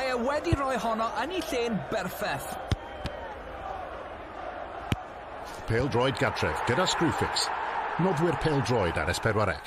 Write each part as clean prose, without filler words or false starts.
Mae e wedi rhoi honno yn ei lle'n berffaith. Pêl-droed gartref gyda Screwfix. Nodwyr pêl-droed ar S4C.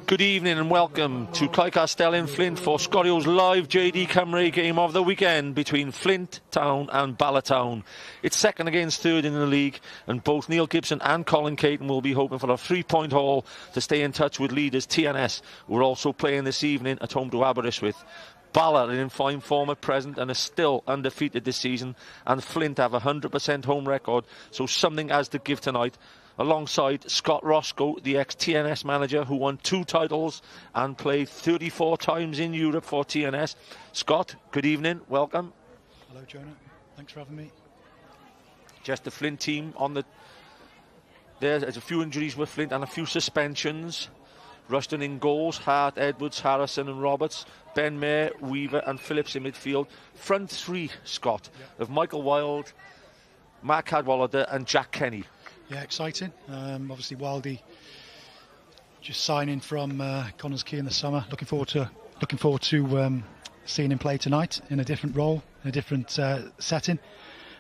Good evening and welcome to Castell in Flint for Sgorio's live JD Cymru game of the weekend between Flint Town and Bala Town. It's second against third in the league, and both Neil Gibson and Colin Caton will be hoping for a 3-point haul to stay in touch with leaders TNS, who are also playing this evening at home to Aberystwyth. Bala are in fine form at present and are still undefeated this season, and Flint have a 100% home record, so something has to give tonight. Alongside Scott Roscoe, the ex-TNS manager who won 2 titles and played 34 times in Europe for TNS. Scott, good evening, welcome. Hello Jonah, thanks for having me. Just the Flint team on the... There's a few injuries with Flint and a few suspensions. Rushton in goals, Hart, Edwards, Harrison and Roberts, Ben Mayer, Weaver and Phillips in midfield. Front three, Scott, of Michael Wilde, Mark Cadwallader and Jack Kenny. Yeah, exciting. Obviously Wildy just signing from Connors Key in the summer. Looking forward to seeing him play tonight in a different role, in a different setting.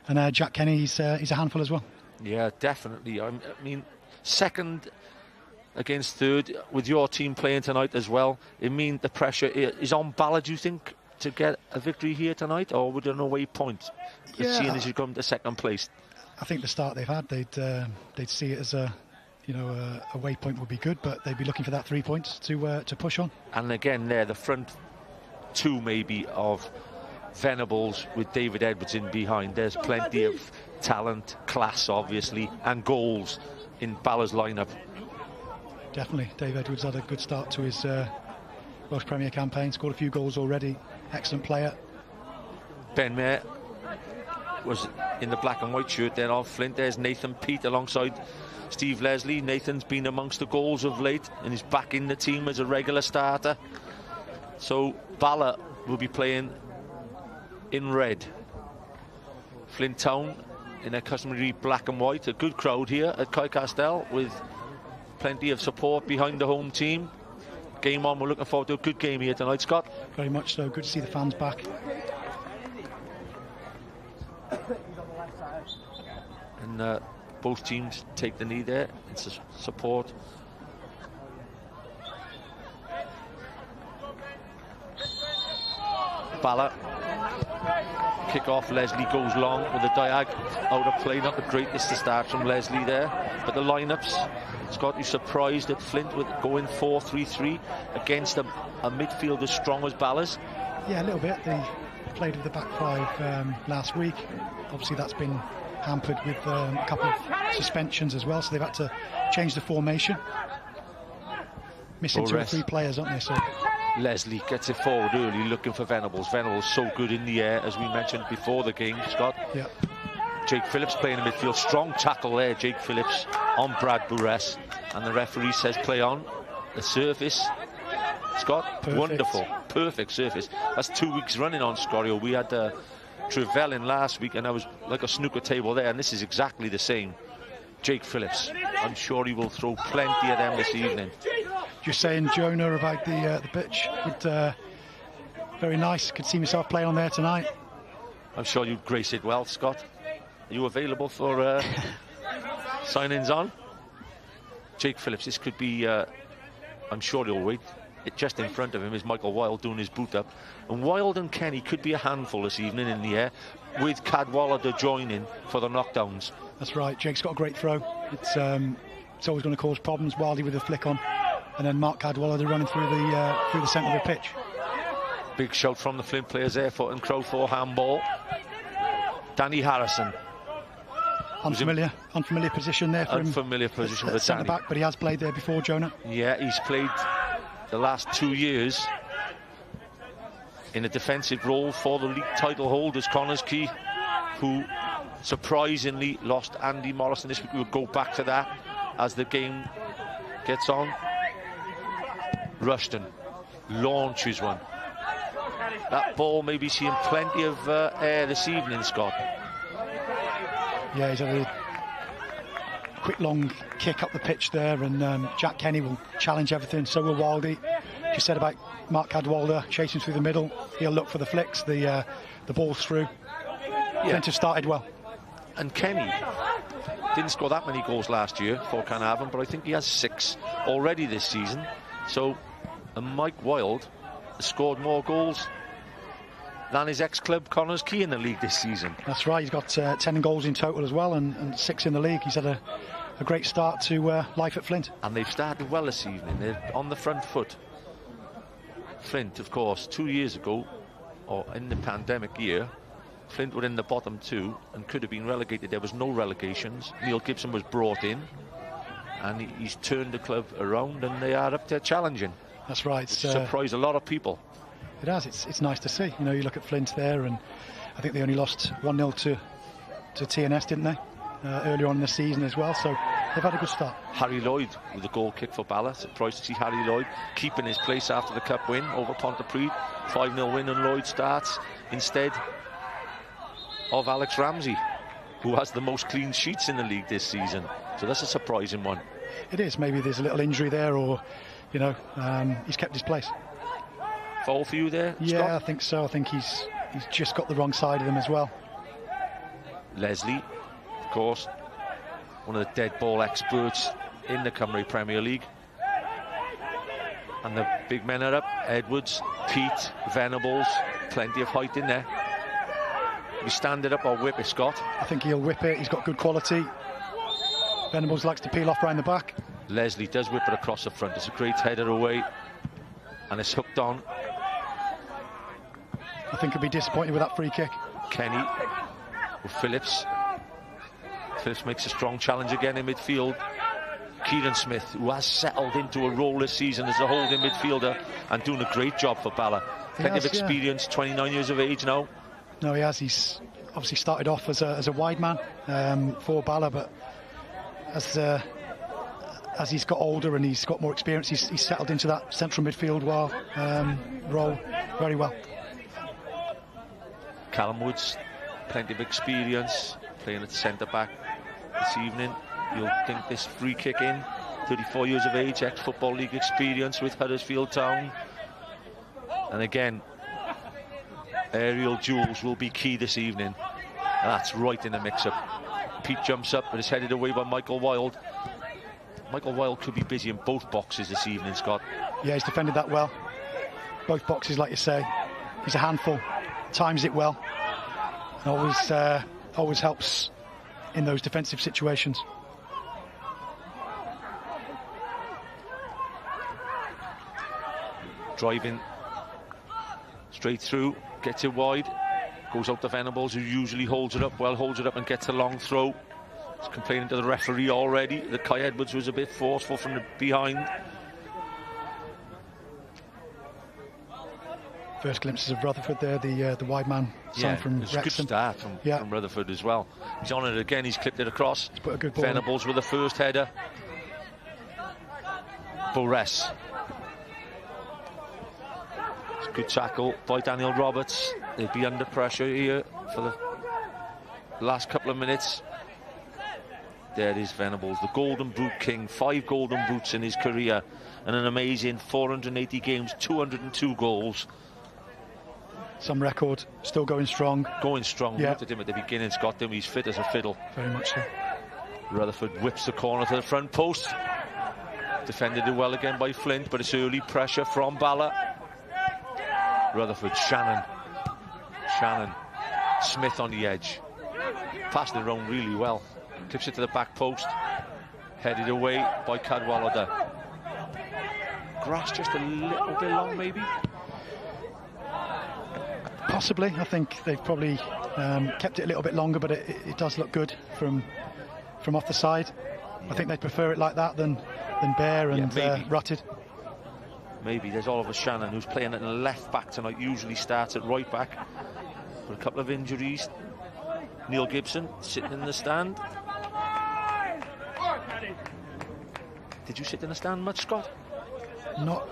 And Jack Kenny, he's a handful as well. Yeah, definitely. I mean, second against third, with your team playing tonight as well, it means the pressure is on Bala, do you think, to get a victory here tonight, or would there no way point, seeing as you come to second place? I think the start they've had, they'd see it as a waypoint would be good, but they'd be looking for that 3 points to push on. And again, there the front two maybe of Venables with David Edwards in behind. There's plenty of talent, class obviously, and goals in Bala's lineup. Definitely, Dave Edwards had a good start to his Welsh Premier campaign, scored a few goals already, excellent player. Ben Mayer was in the black and white shirt there of Flint. There's Nathan Peat alongside Steve Leslie. Nathan's been amongst the goals of late and he's back in the team as a regular starter. So Bala will be playing in red. Flint Town in their customary black and white. A good crowd here at Castell with plenty of support behind the home team. Game on, we're looking forward to a good game here tonight, Scott. Very much so, good to see the fans back. And both teams take the knee there. It's a support. Bala. Kick off, Leslie goes long with a diag out of play. Not the greatest to start from Leslie there. But the lineups, Scott, you surprised at Flint with going 4-3-3 against a midfield as strong as Bala's? Yeah, a little bit. They played with the back five last week. Obviously that's been hampered with a couple of suspensions as well, so they've had to change the formation. Missing 2 or 3 players, aren't they? So Leslie gets it forward early, looking for Venables. Venables so good in the air, as we mentioned before the game, Scott. Yeah. Jake Phillips playing in midfield. Strong tackle there, Jake Phillips on Brad Burress. And the referee says play on. The surface, Scott, perfect. Wonderful. Perfect surface. That's 2 weeks running on Sgorio. We had Trevellin last week, and I was like a snooker table there, and this is exactly the same. Jake Phillips, I'm sure he will throw plenty of them this evening. Just saying, Jonah, about the pitch. Very nice. Could see myself playing on there tonight. I'm sure you'd grace it well, Scott. Are you available for sign-ins on? Jake Phillips, this could be, I'm sure he'll wait. Just in front of him is Michael Wilde doing his boot up. And Wilde and Kenny could be a handful this evening in the air, with Cadwallader joining for the knockdowns. That's right, Jake's got a great throw. It's always going to cause problems. Wildy with a flick on, and then Mark Cadwallader running through the centre of the pitch. Big shout from the Flint players there, foot and crowd for handball. Danny Harrison Unfamiliar position there for him. Unfamiliar position for centre back, but he has played there before, Jonah. Yeah, he's played the last 2 years in a defensive role for the league title holders, Connors Key, who surprisingly lost Andy Morrison this week. We'll go back to that as the game gets on. Rushton launches one. That ball may be seeing plenty of air this evening, Scott. Yeah, he's had a quick long kick up the pitch there, and Jack Kenny will challenge everything. So will Wildy. You said about Mark Cadwalder chasing through the middle. He'll look for the flicks, the ball's through. Flint have started well. And Kenny didn't score that many goals last year for Carnarvon, but I think he has 6 already this season. So, and Mike Wilde has scored more goals than his ex-club Connors Key in the league this season. That's right, he's got 10 goals in total as well, and 6 in the league. He's had a great start to life at Flint. And they've started well this evening. They're on the front foot. Flint, of course, 2 years ago, or in the pandemic year, Flint were in the bottom 2 and could have been relegated. There was no relegations. Neil Gibson was brought in, and he's turned the club around, and they are up there challenging. That's right. It's surprised a lot of people. It has. It's nice to see. You know, you look at Flint there, and I think they only lost 1-0 to TNS, didn't they? Earlier on in the season as well. So they've had a good start. Harry Lloyd with the goal kick for Bala. Surprised to see Harry Lloyd keeping his place after the cup win over Pontypridd. 5-0 win, and Lloyd starts instead of Alex Ramsey, who has the most clean sheets in the league this season. So that's a surprising one. It is. Maybe there's a little injury there, or, you know, he's kept his place. Foul for you there, yeah, Scott? I think so. I think he's just got the wrong side of them as well. Leslie, of course, one of the dead ball experts in the Cymru Premier League. And the big men are up. Edwards, Pete, Venables, plenty of height in there. We stand it up or whip it, Scott? I think he'll whip it. He's got good quality. Venables likes to peel off round the back. Leslie does whip it across the front. It's a great header away, and it's hooked on. I think he'll be disappointed with that free kick. Kenny with Phillips. Phillips makes a strong challenge again in midfield. Kieran Smith, who has settled into a role this season as a holding midfielder and doing a great job for Bala. Plenty of experience, 29 years of age now. No, he has. He's obviously started off as a wide man for Bala, but as he's got older and he's got more experience, he's settled into that central midfield role very well. Callum Woods, plenty of experience, playing at centre-back this evening. You'll think this free kick in, 34 years of age, ex-Football League experience with Huddersfield Town. And again, aerial duels will be key this evening. And that's right in the mix-up. Pete jumps up, but is headed away by Michael Wilde. Michael Wilde could be busy in both boxes this evening, Scott. Yeah, he's defended that well. Both boxes, like you say. He's a handful. Times it well. Always helps in those defensive situations. Driving straight through, gets it wide, goes out to Venables, who usually holds it up well, holds it up and gets a long throw. He's complaining to the referee already that Kai Edwards was a bit forceful from the behind. First glimpses of Rutherford there, the wide man signed from Wrexham. Wrexham. Good start from Rutherford as well. He's on it again, he's clipped it across. He's put a good ball Venables with the first header. Bores. Good tackle by Daniel Roberts. They'll be under pressure here for the last couple of minutes. There is Venables, the Golden Boot King, 5 Golden Boots in his career, and an amazing 480 games, 202 goals. Some record, still going strong. Going strong. We looked at him at the beginning, Scott, then he's fit as a fiddle. Very much so. Rutherford whips the corner to the front post. Defended it well again by Flint, but it's early pressure from Bala. Rutherford, Shannon, Smith on the edge, passed it around really well, clips it to the back post, headed away by Cadwalder. Grass just a little bit long, maybe? Possibly. I think they've probably kept it a little bit longer, but it does look good from from off the side. Yeah. I think they'd prefer it like that than bare and rutted. Maybe. There's Oliver Shannon, who's playing at left back tonight, usually starts at right back. Got a couple of injuries. Neil Gibson sitting in the stand. Did you sit in the stand much, Scott? Not.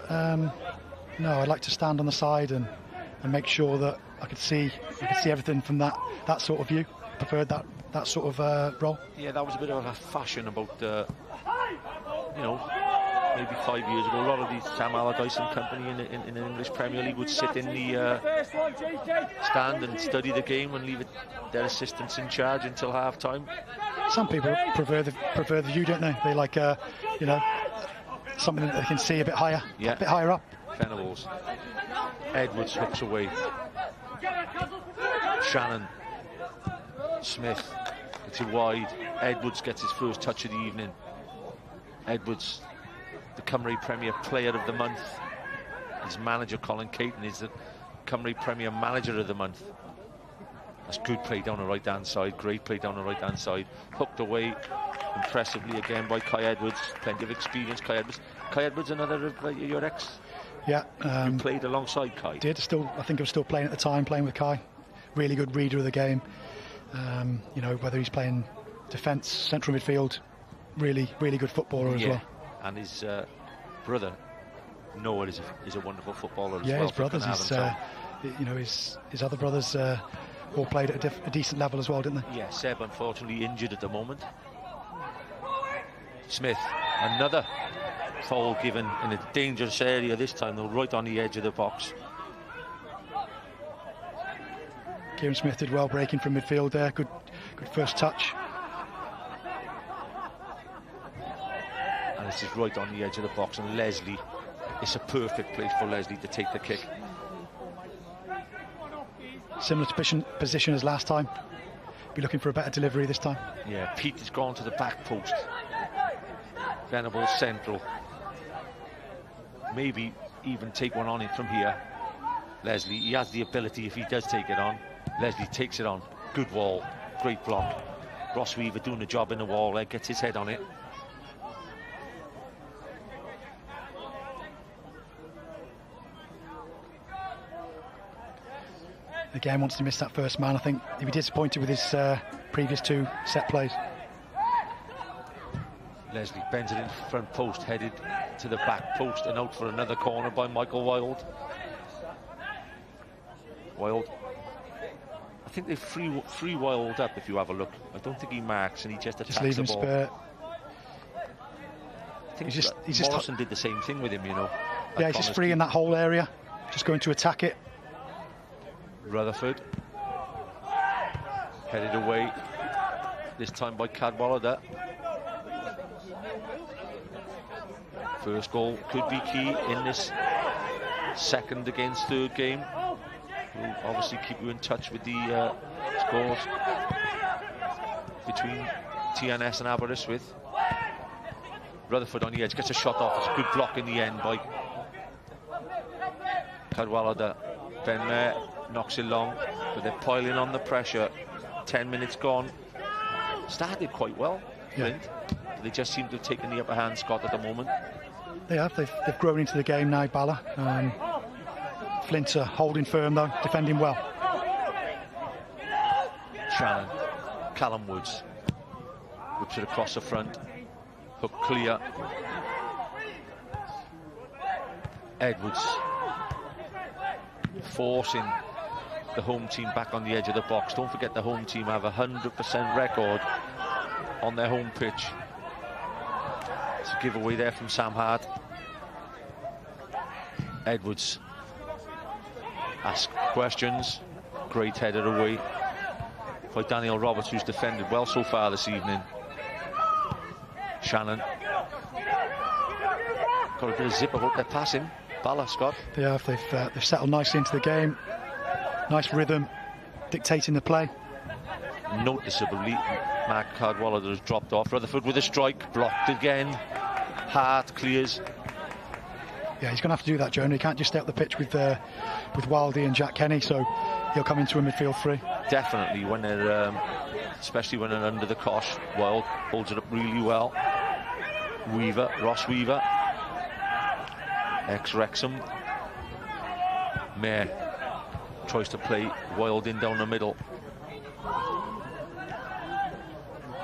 No, I'd like to stand on the side and make sure that I could see everything from that sort of view. Preferred that sort of role. Yeah, that was a bit of a fashion about maybe 5 years ago. A lot of these Sam Allardyce and company in the English Premier League would sit in the stand and study the game and leave their assistants in charge until half time. Some people prefer the view, don't they? They like something that they can see a bit higher, a bit higher up. Venables. Edwards hooks away. Shannon. Smith. It's a wide. Edwards gets his first touch of the evening. Edwards, the Cymru Premier Player of the Month. His manager, Colin Caton, is the Cymru Premier Manager of the Month. That's good play down the right-hand side. Great play down the right-hand side. Hooked away impressively again by Kai Edwards. Plenty of experience, Kai Edwards. Kai Edwards, another of your ex? Yeah. You played alongside Kai? Did. I think I was still playing at the time, playing with Kai. Really good reader of the game. Whether he's playing defence, central midfield, really good footballer as well. And his brother, Noah, is a wonderful footballer as well. Yeah, his brothers. His other brothers all played at a decent level as well, didn't they? Yeah, Seb unfortunately injured at the moment. Smith, another foul given in a dangerous area this time, though, right on the edge of the box. Kieran Smith did well breaking from midfield there. Good first touch. And this is right on the edge of the box, and Leslie, it's a perfect place for Leslie to take the kick. Similar to position as last time. Be looking for a better delivery this time. Yeah, Pete has gone to the back post. Venables central. Maybe even take one on it from here. Leslie, he has the ability if he does take it on. Leslie takes it on. Good wall. Great block. Ross Weaver doing the job in the wall there, gets his head on it. Again, wants to miss that first man. I think he'd be disappointed with his previous two set plays. Leslie bends it in front post, headed to the back post and out for another corner by Michael Wilde. Wilde. I think they free Wilde up if you have a look. I don't think he marks and he just attacks the ball. Spare. I think Morrison did the same thing with him, you know. Yeah, he's just free in that whole area, just going to attack it. Rutherford headed away, this time by Cadwallader. First goal could be key in this second against third game. We'll obviously keep you in touch with the scores between TNS and Aberystwyth. Rutherford on the edge, gets a shot off. It's a good block in the end by Cadwallader. Ben there knocks it long, but they're piling on the pressure. 10 minutes gone. Started quite well, Flint. They just seem to have taken the upper hand, Scott, at the moment. They have. They've grown into the game now, Bala. Flint are holding firm, though, defending well. Shannon. Callum Woods. Whips it across the front. Hook clear. Edwards. Forcing the home team back on the edge of the box. Don't forget the home team have 100% record on their home pitch. It's a giveaway there from Sam Hart. Edwards asks questions. Great headed away by Daniel Roberts, who's defended well so far this evening. Shannon. Got a bit of zip about their passing. Bala, Scott. They have. They've settled nicely into the game. Nice rhythm, dictating the play. Noticeably, Mark Cadwallader has dropped off. Rutherford with a strike, blocked again. Hart clears. Yeah, he's going to have to do that, Jonah. He can't just stay up the pitch with Wildy and Jack Kenny, so he'll come into a midfield three. Definitely, when they're, especially when they're under the cosh. Wild holds it up really well. Ross Weaver, ex-Wrexham. Mayer tries to play Wild in down the middle.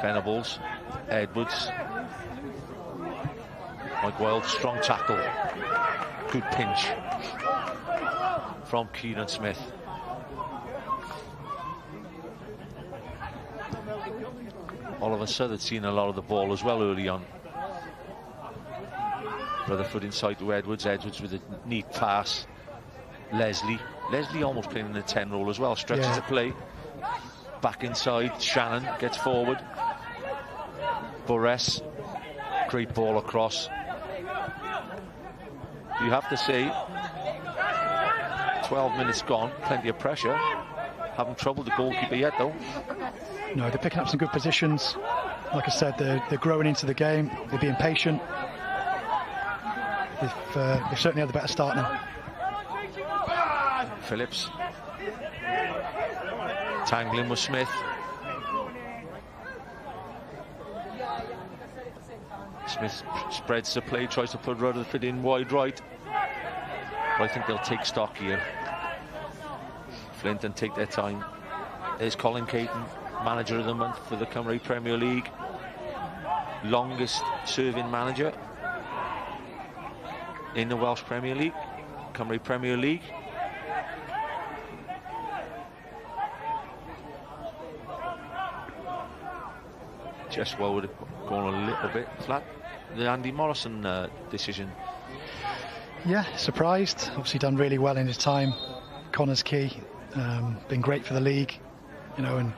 Venables, Edwards. Mike Wild, strong tackle. Good pinch from Kieran Smith. Oliver South had seen a lot of the ball as well early on. Rutherford inside to Edwards. Edwards with a neat pass. Leslie almost playing in the 10 role as well. Stretches the play. Back inside. Shannon gets forward. Borres. Great ball across. You have to say, 12 minutes gone, plenty of pressure. Haven't troubled the goalkeeper yet, though. No, they're picking up some good positions. Like I said, they're growing into the game. They're being patient. They've certainly had the better start now. Phillips. Tangling with Smith. Smith spreads the play, tries to put Rutherford in wide right. But I think they'll take stock here. Flint and take their time. There's Colin Caton, manager of the month for the Cymru Premier League. Longest serving manager in the Welsh Premier League, Cymru Premier League. Just well would have gone a little bit flat. The Andy Morrison decision. Yeah, surprised. Obviously done really well in his time. Connor's key, been great for the league, you know, and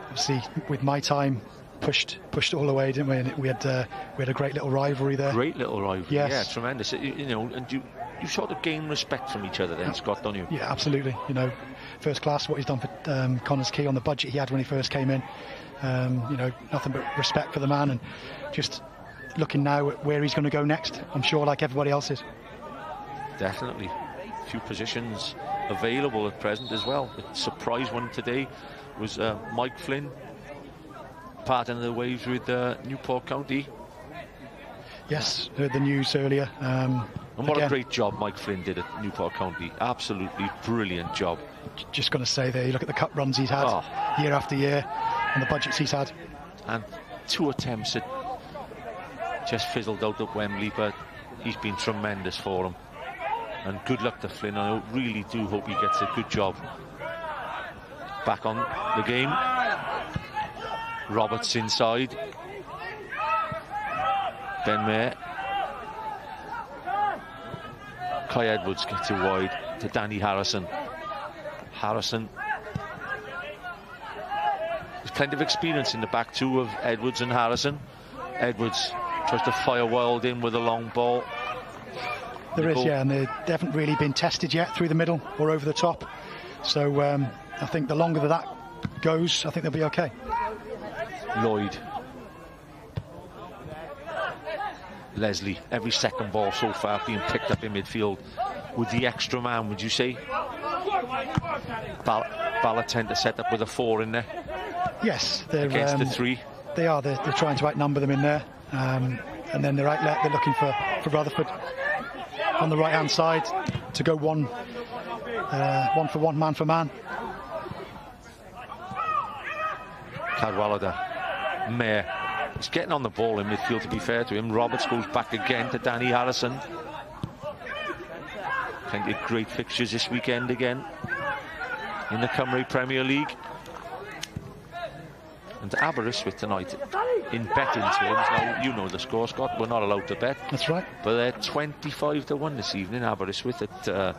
obviously with my time pushed all the way, didn't we? And we had a great little rivalry there. Great little rivalry. Yes. Yeah, tremendous. You know, and you sort of gain respect from each other then, Scott, don't you? Yeah, absolutely. You know, first class what he's done for Connor's key on the budget he had when he first came in. You know, nothing but respect for the man, and just looking now at where he's going to go next. I'm sure, like everybody else is. Definitely. A few positions available at present as well. The surprise one today was Mike Flynn parting the waves with Newport County. Yes, heard the news earlier. And what a great job Mike Flynn did at Newport County. Absolutely brilliant job. Just going to say there, you look at the cup runs he's had year after year and the budgets he's had. And 2 attempts at just fizzled out at Wembley, but he's been tremendous for him. And good luck to Flynn. I really do hope he gets a good job. Back on the game. Roberts inside. Ben Mayer. Kai Edwards gets it wide to Danny Harrison. Harrison. There's plenty of experience in the back two of Edwards and Harrison. Edwards tries to fire Wild in with a long ball. There is, yeah, and they haven't really been tested yet through the middle or over the top. So I think the longer that goes, I think they'll be okay. Lloyd. Leslie, every second ball so far being picked up in midfield with the extra man, would you say? Bala tend to set up with a 4 in there. Yes, they're against the 3. They are. They're trying to outnumber them in there, and then their outlet, they're looking for Rutherford on the right hand side to go one for one, man for man. Cadwallader, Mayer. He's getting on the ball in midfield, to be fair to him. Roberts goes back again to Danny Harrison. Plenty of great fixtures this weekend again in the Cymru Premier League. And Aberystwyth tonight in betting terms. Now, you know the score, Scott. We're not allowed to bet. That's right. But they're 25-1 this evening, Aberystwyth at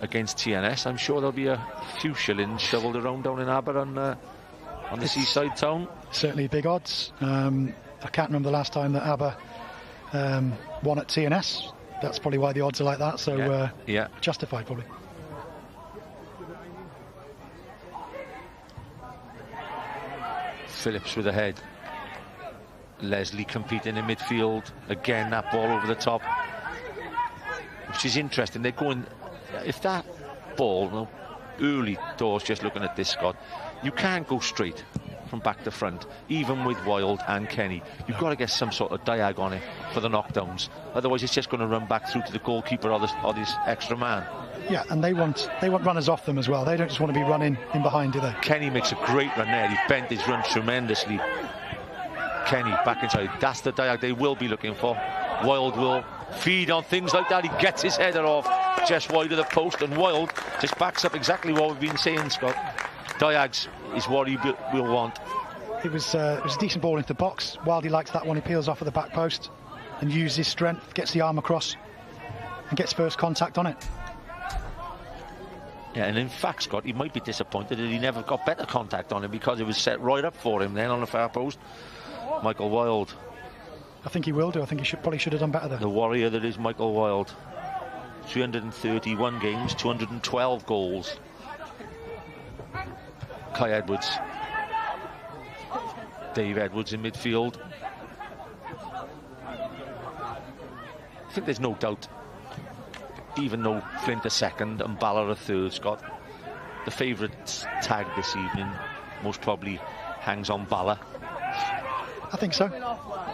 against TNS. I'm sure there'll be a few shillings shoveled around down in Aber on the seaside town. Certainly big odds. I can't remember the last time that Aber won at TNS. That's probably why the odds are like that. So yeah, justified probably. Phillips with a head. Leslie competing in midfield. Again, that ball over the top. which is interesting. They're going, if that ball, well, early doors, just looking at this, Scott, you can't go straight from back to front, even with Wild and Kenny. You've got to get some sort of diag on it for the knockdowns. Otherwise, it's just going to run back through to the goalkeeper or this extra man. Yeah, and they want runners off them as well. They don't just want to be running in behind, do they? Kenny makes a great run there. He bent his run tremendously. Kenny back inside. That's the diag they will be looking for. Wild will feed on things like that. He gets his header off just wide of the post, and Wild just backs up exactly what we've been saying, Scott. Diags is what he will want. It was a decent ball into the box. Wildy likes that one. He peels off at the back post and uses his strength, gets the arm across and gets first contact on it. Yeah, and in fact, Scott, he might be disappointed that he never got better contact on him, because it was set right up for him then on the far post. Michael Wild. I think he will do. I think he probably should have done better there. The warrior that is Michael Wild. 331 games, 212 goals. Kai Edwards. Dave Edwards in midfield. I think there's no doubt, even though Flint are second and Bala are third, Scott, the favourite tag this evening most probably hangs on Bala. I think so.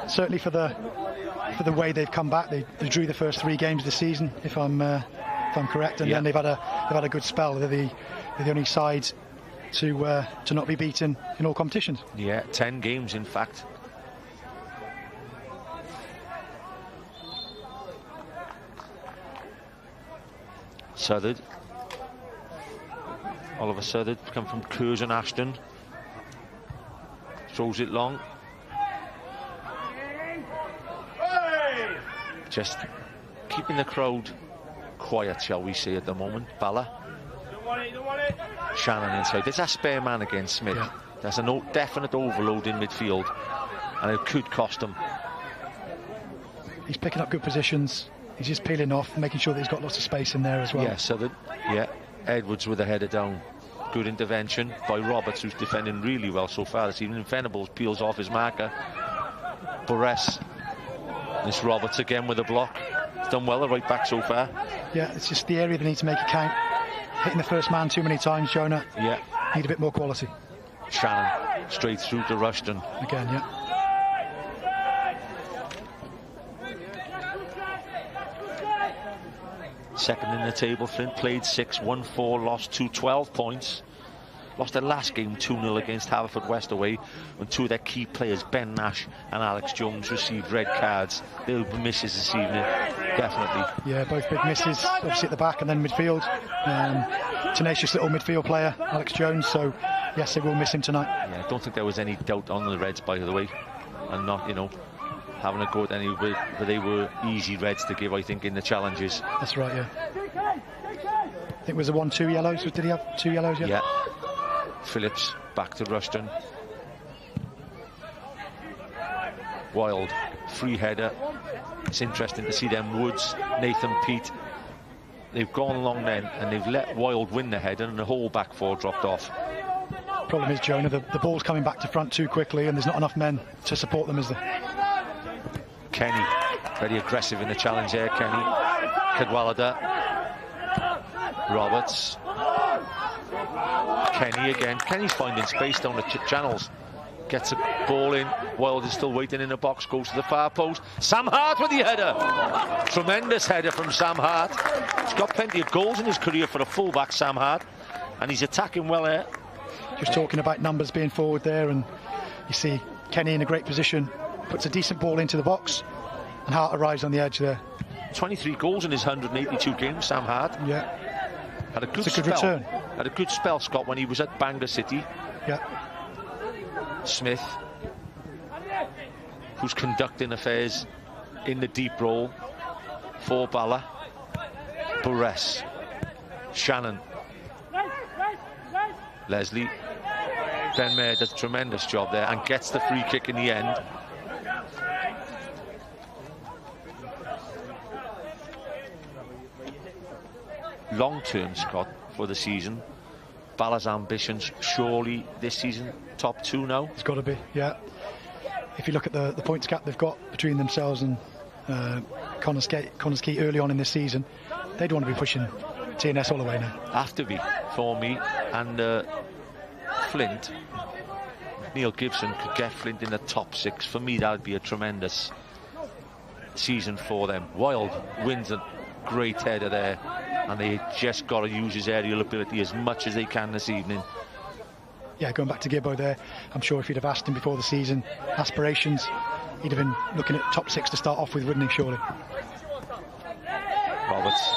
Certainly for the way they've come back. They drew the first 3 games of the season, if I'm correct, and then they've had a good spell. They're the only side to not be beaten in all competitions. Yeah, 10 games in fact. Southard. Oliver Southard come from Curzon Ashton. Throws it long. Just keeping the crowd quiet, shall we say, at the moment. Bala. Shannon inside. There's a spare man against Smith. Yeah. There's a definite overload in midfield, and it could cost him. He's picking up good positions. He's just peeling off, making sure that he's got lots of space in there as well. Yeah, Southern. Yeah, Edwards with a header down. Good intervention by Roberts, who's defending really well so far this evening. Venables peels off his marker. Burress. This Roberts again with a block. He's done well, the right back so far. Yeah, it's just the area they need to make it count. Hitting the first man too many times, Jonah. Yeah. Need a bit more quality. Shannon straight through to Rushton. Again, yeah. Second in the table, Flint played 6, won 4, lost 2, 12 points. Lost their last game 2-0 against Haverfordwest away, when 2 of their key players, Ben Nash and Alex Jones, received red cards. They'll be misses this evening, definitely. Yeah, both big misses, obviously at the back and then midfield. Tenacious little midfield player, Alex Jones, so yes, they will miss him tonight. Yeah, I don't think there was any doubt on the Reds, by the way, and not, having a go at any, but they were easy Reds to give, I think, in the challenges. That's right, yeah. I think it was a 1-2 yellows. Did he have 2 yellows? Yeah. Phillips back to Rushton. Wild free header. It's interesting to see them Woods, Nathan Peat. They've gone long then, and they've let Wild win the header, and the whole back 4 dropped off. Problem is, Jonah, the ball's coming back to front too quickly, and there's not enough men to support them, is there? Kenny, very aggressive in the challenge there. Kenny, Cadwallader, Roberts. Kenny again. Kenny's finding space down the channels. Gets a ball in. Wild is still waiting in the box. Goes to the far post. Sam Hart with the header. Tremendous header from Sam Hart. He's got plenty of goals in his career for a fullback, Sam Hart, and he's attacking well there. Just talking about numbers being forward there, and you see Kenny in a great position. Puts a decent ball into the box, and Hart arrives on the edge there. 23 goals in his 182 games, Sam Hart. Yeah. Had a good spell. Return. Had a good spell, Scott, when he was at Bangor City. Yeah. Smith, who's conducting affairs in the deep role for Bala. Burress. Shannon. Leslie. Ben Mayer does a tremendous job there and gets the free kick in the end. Long term, Scott, for the season. Bala's ambitions surely this season top 2 now. It's got to be, yeah. If you look at the points gap they've got between themselves and Connors Key early on in this season, they'd want to be pushing TNS all the way now. Have to be, for me. And Flint, Neil Gibson could get Flint in the top 6. For me, that would be a tremendous season for them. Wild wins a great header there, and they just got to use his aerial ability as much as they can this evening. Yeah, going back to Gibbo there, I'm sure if you'd have asked him before the season aspirations, he'd have been looking at top 6 to start off with, wouldn't he, surely? Roberts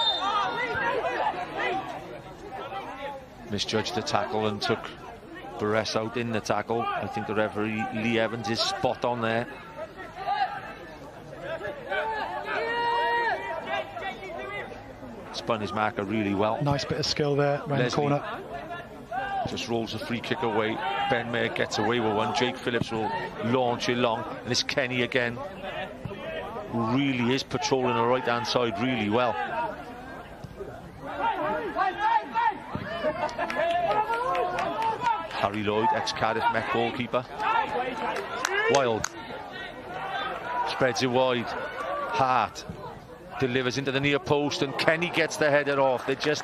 misjudged the tackle and took Barres out in the tackle. I think the referee, Lee Evans, is spot on there. Spun his marker really well. Nice bit of skill there around the corner. Just rolls the free kick away. Ben Mayer gets away with one. Jake Phillips will launch it long. And it's Kenny again, who really is patrolling the right-hand side really well. Harry Lloyd, ex-Cardiff Met goalkeeper. Wild. Spreads it wide. Hart delivers into the near post, and Kenny gets the header off. They're just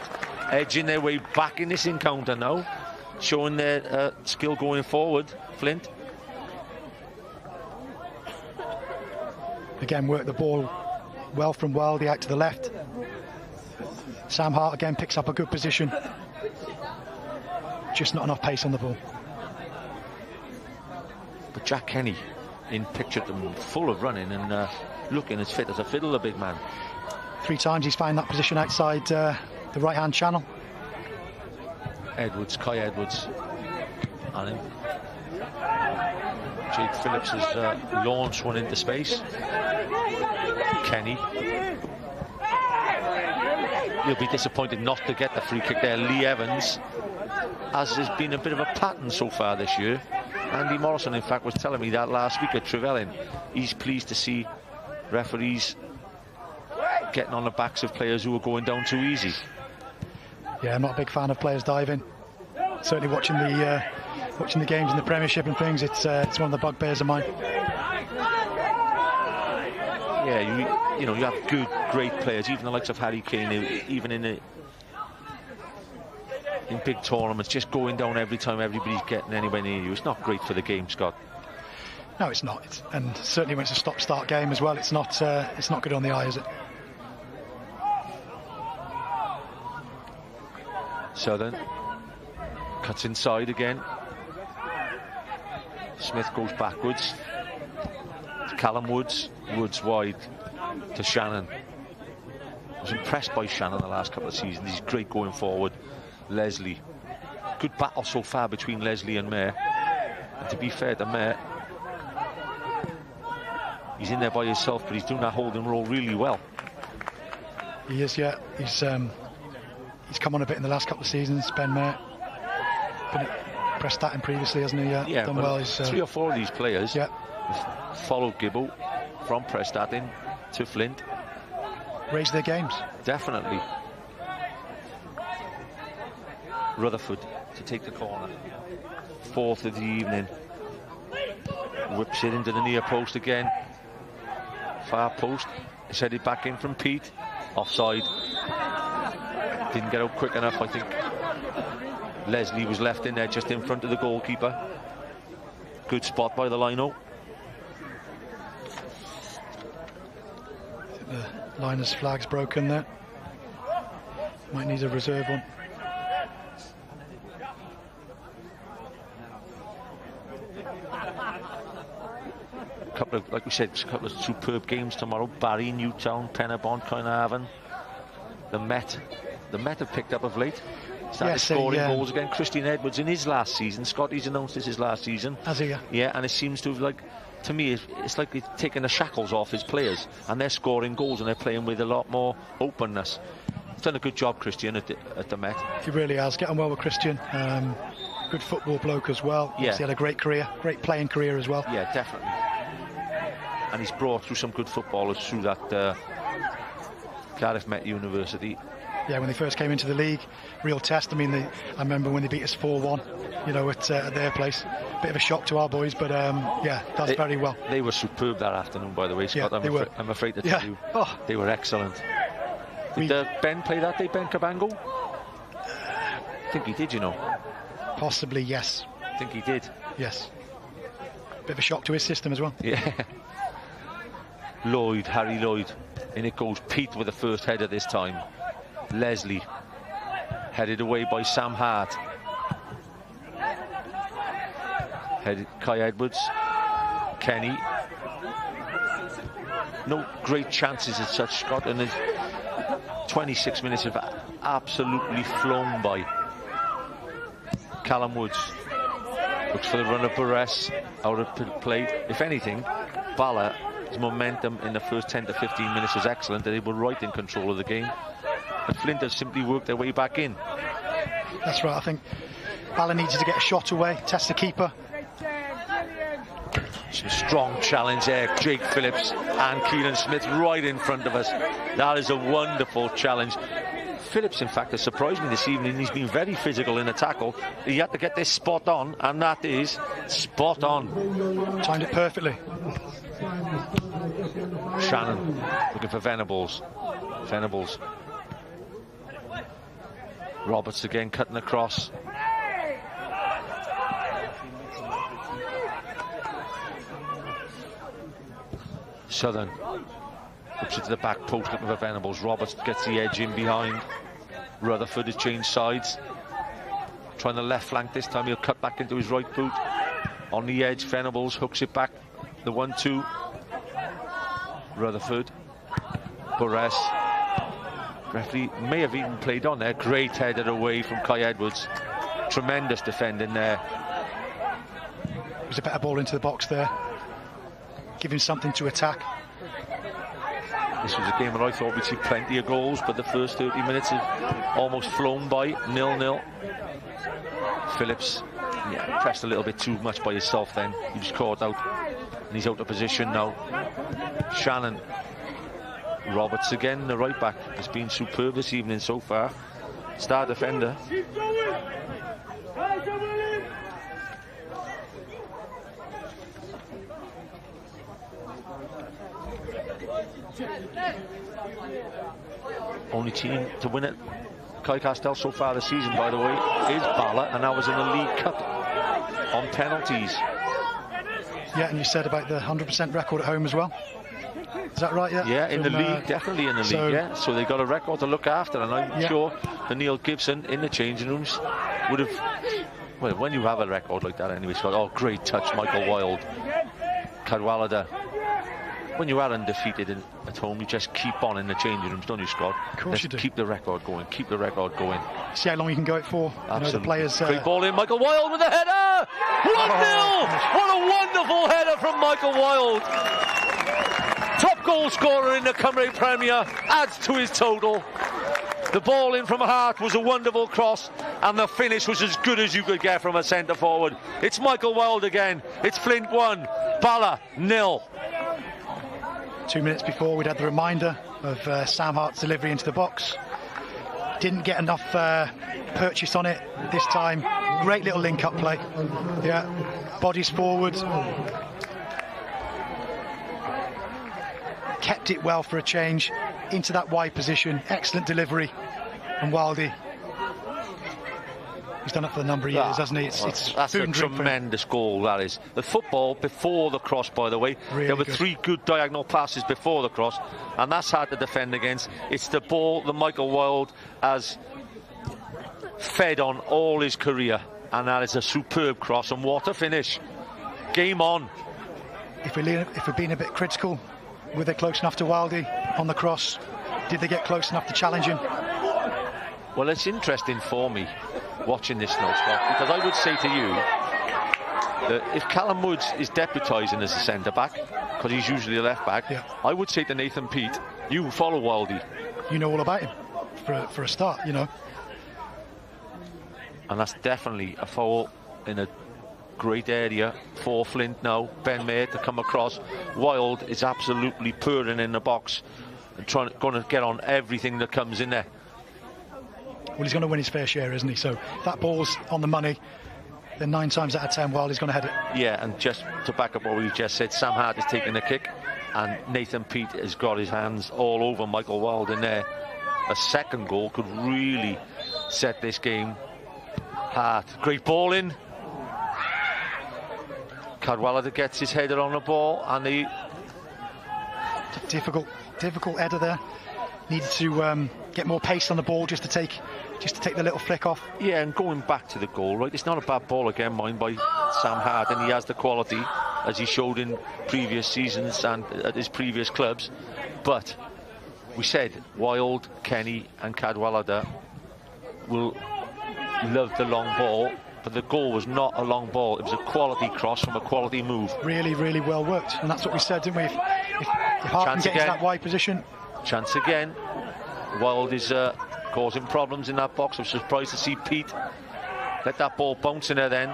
edging their way back in this encounter now, showing their skill going forward. Flint. Again, work the ball well from Wildy out to the left. Sam Hart again picks up a good position. Just not enough pace on the ball. But Jack Kenny in pictured them full of running and looking as fit as a fiddle, the big man. 3 times he's found that position outside the right-hand channel. Edwards, Kai Edwards on him. Jake Phillips has launched one into space. Kenny. He'll be disappointed not to get the free kick there. Lee Evans, as has been a bit of a pattern so far this year. Andy Morrison, in fact, was telling me that last week at Trevelyan. He's pleased to see referees getting on the backs of players who are going down too easy. Yeah, I'm not a big fan of players diving. Certainly watching the games in the Premiership and things, it's one of the bugbears of mine. Yeah, you know, you have good, great players, even the likes of Harry Kane, even in big tournaments, just going down every time everybody's getting anywhere near you. It's not great for the game, Scott. No, it's not. And certainly when it's a stop-start game as well, it's not good on the eye, is it? Southern cuts inside again. Smith goes backwards. Callum Woods. Woods wide to Shannon. I was impressed by Shannon the last couple of seasons. He's great going forward. Leslie. Good battle so far between Leslie and Mayer. And to be fair to Mayer, he's in there by himself, but he's doing that holding role really well. He is, yeah. He's come on a bit in the last couple of seasons, Ben Mayer. Been at Prestatyn previously, hasn't he? Yeah, done well. 3 or 4 of these players followed Gibbo from Prestatyn to Flint. Raise their games. Definitely. Rutherford to take the corner. 4th of the evening. Whips it into the near post again. Far post. It's headed back in from Pete. Offside. Didn't get out quick enough, I think. Leslie was left in there just in front of the goalkeeper. Good spot by the lino. The liner's flag's broken there. Might need a reserve one. Couple of, like we said, a couple of superb games tomorrow. Barry, Newtown, Penabon, Carnarvon. The Met have picked up of late. Started scoring goals again. Christian Edwards in his last season. Scotty's announced this is his last season. Has he? Yeah, and it seems to have, like, to me, it's like they've taken the shackles off his players, and they're scoring goals and they're playing with a lot more openness. He's done a good job, Christian, at the Met. He really has. Get on well with Christian. Good football bloke as well. Yeah. He's had a great career, great playing career as well. Yeah, definitely. And he's brought through some good footballers through that Cardiff Met University. Yeah, when they first came into the league, real test. I mean, I remember when they beat us 4-1, you know, at their place. Bit of a shock to our boys, but yeah, does very well. They were superb that afternoon, by the way, Scott. Yeah, I'm afraid to tell you, they were excellent. Did Ben play that day, Ben Cabango? I think he did, you know. Possibly, yes. I think he did. Yes. Bit of a shock to his system as well. Yeah. Lloyd, Harry Lloyd. And it goes Pete with the first header this time. Leslie. Headed away by Sam Hart. Headed Kai Edwards. Kenny. No great chances as such, Scott. And 26 minutes have absolutely flown by. Callum Woods looks for the run of Burress out of play. If anything, Bala's momentum in the first 10 to 15 minutes was excellent. They were right in control of the game. And Flint have simply worked their way back in. That's right. I think Bala needed to get a shot away, test the keeper. Some strong challenge there. Jake Phillips and Keelan Smith right in front of us. That is a wonderful challenge. Phillips, in fact, has surprised me this evening. He's been very physical in the tackle. He had to get this spot on, and that is spot on. Timed it perfectly. Shannon looking for Venables. Venables. Roberts again cutting across. Southern looks into the back post looking for Venables. Roberts gets the edge in behind. Rutherford has changed sides. Trying the left flank this time. He'll cut back into his right boot. On the edge, Venables hooks it back. The 1-2. Rutherford. Burress. Referee may have even played on there. Great header away from Kai Edwards. Tremendous defending there. It was a better ball into the box there. Give him something to attack. This was a game where I thought we'd see plenty of goals, but the first 30 minutes have almost flown by. 0-0. Phillips, yeah, pressed a little bit too much by himself then. He was caught out, and he's out of position now. Shannon. Roberts again, the right back, has been superb this evening so far. Star defender. Only team to win it, Kai Castell, so far this season, by the way, is Bala, and that was in the League Cup on penalties. Yeah, and you said about the 100% record at home as well. Is that right? Yeah. Yeah, in the league, definitely in the league. Yeah, so they got a record to look after, and I'm sure the Neil Gibson in the changing rooms would have. Well, when you have a record like that, anyway, Scott. Oh, great touch, Michael Wilde, Cadwallader. When you are undefeated at home, you just keep on in the changing rooms, don't you, Scott? Of course you do. Keep the record going. Keep the record going. See how long you can go it for. Absolutely. You know, the players. Great ball in. Michael Wilde with a header. 1-0. What a wonderful header from Michael Wilde. Top goal scorer in the Cymru Premier, adds to his total. The ball in from Hart was a wonderful cross, and the finish was as good as you could get from a centre forward. It's Michael Wilde again. It's Flint 1, Bala 0. 2 minutes before, we'd had the reminder of Sam Hart's delivery into the box. Didn't get enough purchase on it this time. Great little link-up play. Yeah, bodies forward. Kept it well for a change into that wide position. Excellent delivery from Wildy. He's done it for a number of years, hasn't he? It's that's a tremendous goal, that is. The football before the cross, by the way. Really there were good. 3 good diagonal passes before the cross, and that's hard to defend against. It's the ball that Michael Wilde has fed on all his career, and that is a superb cross, and what a finish. Game on. If we're being a bit critical, were they close enough to Wildy on the cross? Did they get close enough to challenge him? Well, it's interesting for me watching this now, Scott, because I would say to you that if Callum Woods is deputising as a centre-back, because he's usually a left-back, I would say to Nathan Peat, you follow Wildy. You know all about him, for a start, you know. And that's definitely a foul in a great area for Flint now. Ben Mayer to come across. Wilde is absolutely purring in the box and going to get on everything that comes in there. Well, he's going to win his fair share, isn't he? So if that ball's on the money, then 9 times out of 10, Wilde is going to head it. Yeah, and just to back up what we've just said, Sam Hart is taking the kick, and Nathan Peat has got his hands all over Michael Wilde in there. a second goal could really set this game hard. Great ball in. Cadwallader gets his header on the ball, and the difficult header there. Needed to get more pace on the ball just to take the little flick off. Yeah, and going back to the goal, right? It's not a bad ball again, mind, by Sam Hart, and he has the quality as he showed in previous seasons and at his previous clubs. But we said Wild, Kenny, and Cadwallader will love the long ball. But the goal was not a long ball. It was a quality cross from a quality move. Really, really well worked. And that's what we said, didn't we? If Hart can get into that wide position. Chance again. Wild is causing problems in that box. I was surprised to see Pete let that ball bounce in there then.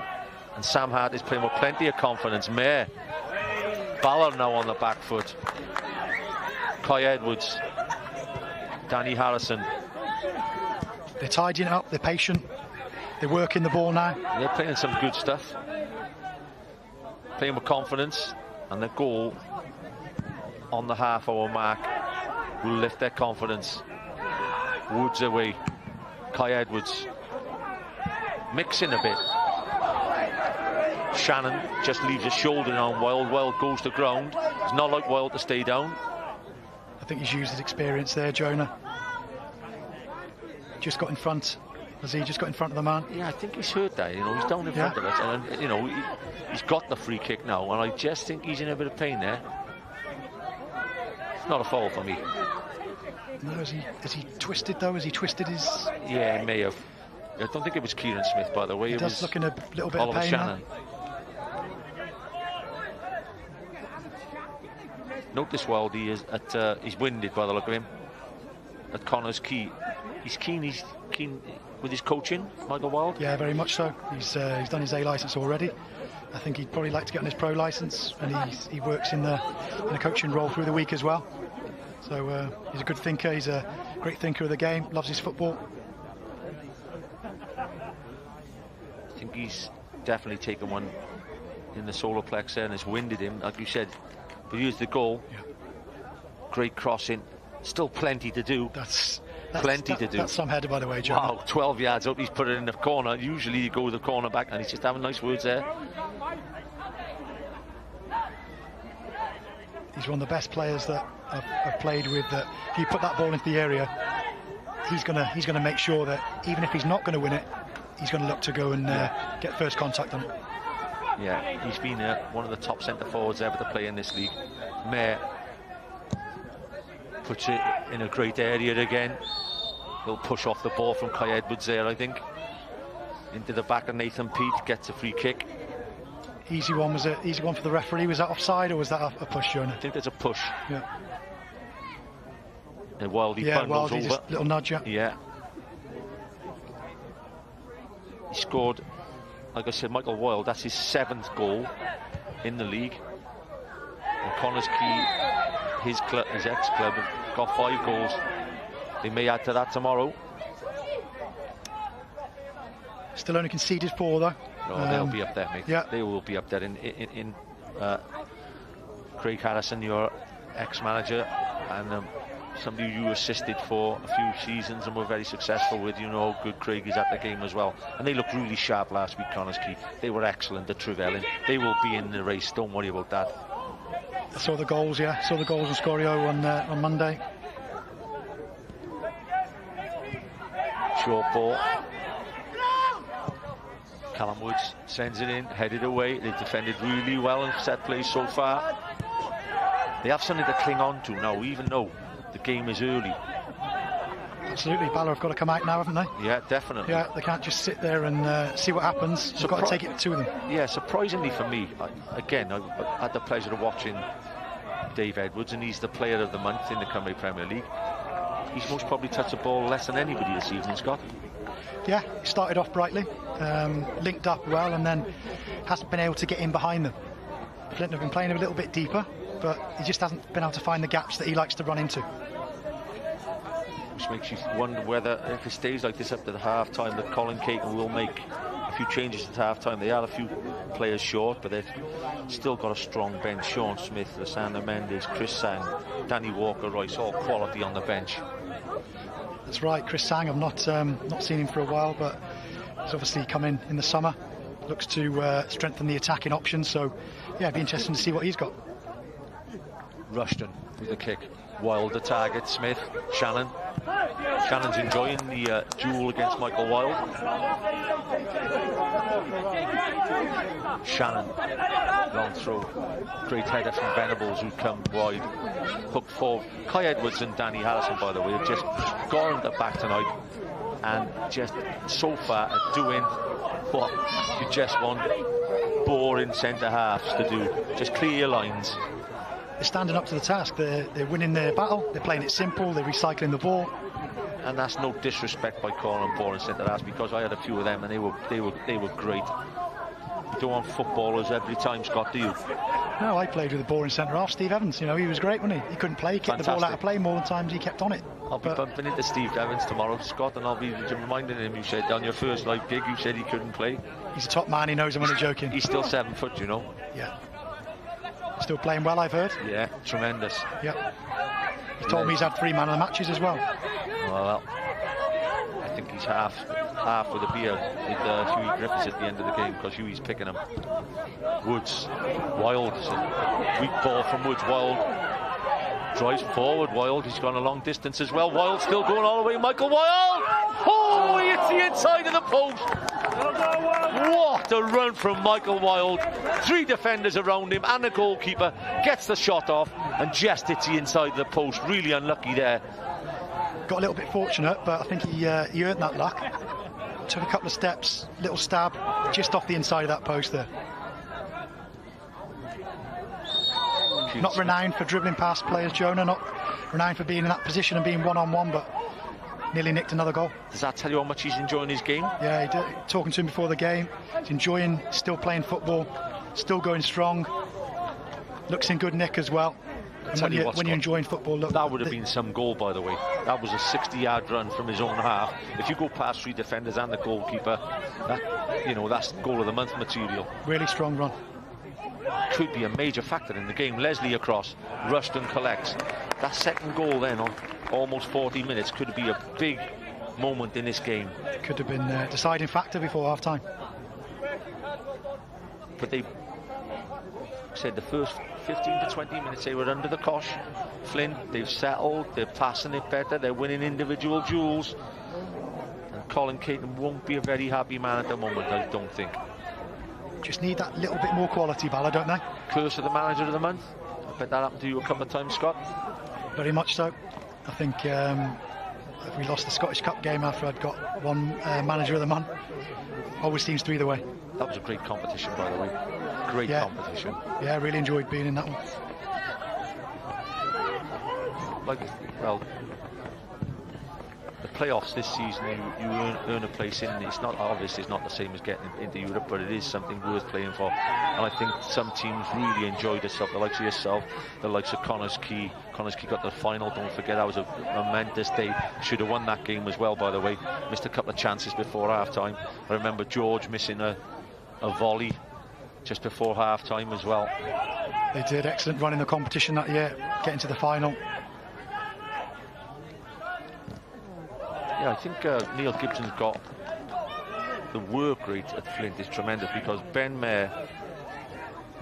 And Sam Hart is playing with plenty of confidence. Mayer. Bala now on the back foot. Kai Edwards. Danny Harrison. They're tidying it up. They're patient. They're working the ball now. They're playing some good stuff. Playing with confidence. And the goal on the half-hour mark will lift their confidence. Woods away. Kai Edwards. Mixing a bit. Shannon just leaves a shoulder on Wild. Wild goes to ground. It's not like Wild to stay down. I think he's used his experience there, Jonah. Just got in front. Has he just got in front of the man? Yeah, I think he's heard that. You know, he's down in front of us, and you know, he's got the free kick now, and I just think he's in a bit of pain there. It's not a foul for me. No, is he twisted though? Has he twisted his? Yeah, he may have. I don't think it was Kieran Smith, by the way. It does look in a little bit Oliver of pain. Shannon. Notice Wild, he's winded by the look of him. At Connor's key. He's keen with his coaching, Michael Wild. Yeah, very much so. He's done his A licence already. I think he'd probably like to get on his pro licence, and he works in a coaching role through the week as well. So he's a good thinker. He's a great thinker of the game. Loves his football. I think he's definitely taken one in the solar plex there, and it's winded him, like you said. But here's the goal. Yeah. Great crossing. Still plenty to do. That's some header, by the way, John. Wow, 12 yards up, he's put it in the corner. Usually you go with the corner back, and he's just having nice words there. He's one of the best players that I've played with. That if you put that ball into the area, he's gonna make sure that even if he's not going to win it, he's going to look to go and get first contact on it. Yeah, he's been one of the top centre forwards ever to play in this league. Mayer puts it in a great area again. He'll push off the ball from Kai Edwards there, I think. Into the back of Nathan Pete, gets a free kick. Easy one, was it? Easy one for the referee. Was that offside or was that a push, Jonah? I think there's a push. Yeah. And Wildy bundles over. Just a little nudge, yeah. He scored, like I said, Michael Wild, that's his 7th goal in the league. And Connors Key, his ex-club, have got 5 goals. They may add to that tomorrow. Still only conceded 4 though. Oh, they'll be up there, mate. Yeah. They will be up there in Craig Harrison, your ex-manager, and somebody you assisted for a few seasons and were very successful with. You know how good Craig is at the game as well. And they looked really sharp last week, Connors Key. They were excellent at Trevelyan. They will be in the race, don't worry about that. I saw the goals, yeah. Saw the goals on Sgorio on Monday. Short ball. Callum Woods sends it in, headed away. They've defended really well in set play so far. They have something to cling on to now, even though the game is early. Absolutely, Bala have got to come out now, haven't they? Yeah, definitely. Yeah, they can't just sit there and see what happens. They've got to take it to them. Yeah, surprisingly for me, I had the pleasure of watching Dave Edwards, and he's the player of the month in the Cymru Premier League. He's most probably touched the ball less than anybody this evening, Scott. Yeah, he started off brightly, linked up well, and then hasn't been able to get in behind them. Flint have been playing a little bit deeper, but he just hasn't been able to find the gaps that he likes to run into. Which makes you wonder whether, if it stays like this up to the half-time, that Colin Caton will make a few changes at half-time. They are a few players short, but they've still got a strong bench. Sean Smith, Lysander Mendes, Chris Sang, Danny Walker, Royce, all quality on the bench. That's right, Chris Sang. I've not seen him for a while, but he's obviously come in the summer. Looks to strengthen the attacking options. So, yeah, it'd be interesting to see what he's got. Rushton with the kick. Wild the target. Smith. Shannon. Shannon's enjoying the duel against Michael Wild. Shannon. Long throw. Great header from Venables, who come wide. Hooked forward. Kai Edwards and Danny Harrison, by the way, have just gone the back tonight and just so far are doing what you just want boring centre halves to do. Just clear your lines. They're standing up to the task. They're winning their battle. They're playing it simple. They're recycling the ball. And that's no disrespect by calling them boring centre halves, because I had a few of them and they were great. You don't want footballers every time, Scott, do you? No, I played with a boring centre half, Steve Evans. You know, he was great, wasn't he? He couldn't play. He kept the ball out of play more than times he kept on it. I'll be bumping into Steve Evans tomorrow, Scott, and I'll be reminding him, you said on your first live gig, you said he couldn't play. He's a top man. He knows I'm only joking. He's still 7 foot, you know. Yeah. Still playing well, I've heard. Yeah, tremendous. Yeah. He told me he's had 3 man of the matches as well. Well, I think he's half with a beer with Hughie Griffiths at the end of the game, because Hughie's picking him. Woods, Wild, weak ball from Woods. Wild drives forward. Wild, he's gone a long distance as well. Wild still going all the way. Michael Wild! Oh, he hits the inside of the post. What a run from Michael Wild. 3 defenders around him and the goalkeeper. Gets the shot off and just hits the inside of the post. Really unlucky there. Got a little bit fortunate, but I think he earned that luck. Took a couple of steps, little stab, just off the inside of that post there. Not renowned for dribbling past players, Jonah. Not renowned for being in that position and being one-on-one, but nearly nicked another goal. Does that tell you how much he's enjoying his game? Yeah, he did. Talking to him before the game, he's enjoying, still playing football, still going strong. Looks in good nick as well. And when you're enjoying football, look, that would have been some goal, by the way. That was a 60-yard run from his own half. If you go past 3 defenders and the goalkeeper, that's goal of the month material. Really strong run. Could be a major factor in the game. Leslie across, Rushton collects. That second goal then on almost 40 minutes could be a big moment in this game. Could have been a deciding factor before half-time. But they said the first 15 to 20 minutes they were under the cosh. Flint, they've settled, they're passing it better, they're winning individual duels. And Colin Caton won't be a very happy man at the moment, I don't think. Just need that little bit more quality, Bala, don't they? Curse of the manager of the month. I bet that happened to you a couple of times, Scott. Very much so. I think if we lost the Scottish Cup game after I'd got one manager of the month, always seems to be the way. That was a great competition, by the way. Great competition. Yeah, I really enjoyed being in that one. The playoffs this season, you earn a place in. It's not obvious, it's not the same as getting into Europe, but it is something worth playing for. And I think some teams really enjoyed this stuff. The likes of yourself, the likes of Connors Quay. Connors Quay got the final, don't forget, that was a momentous day. Should have won that game as well, by the way. Missed a couple of chances before half-time. I remember George missing a volley just before half-time as well. They did excellent run in the competition that year, getting to the final. Yeah, I think Neil Gibson's got the work rate at Flint is tremendous, because Ben Mayer,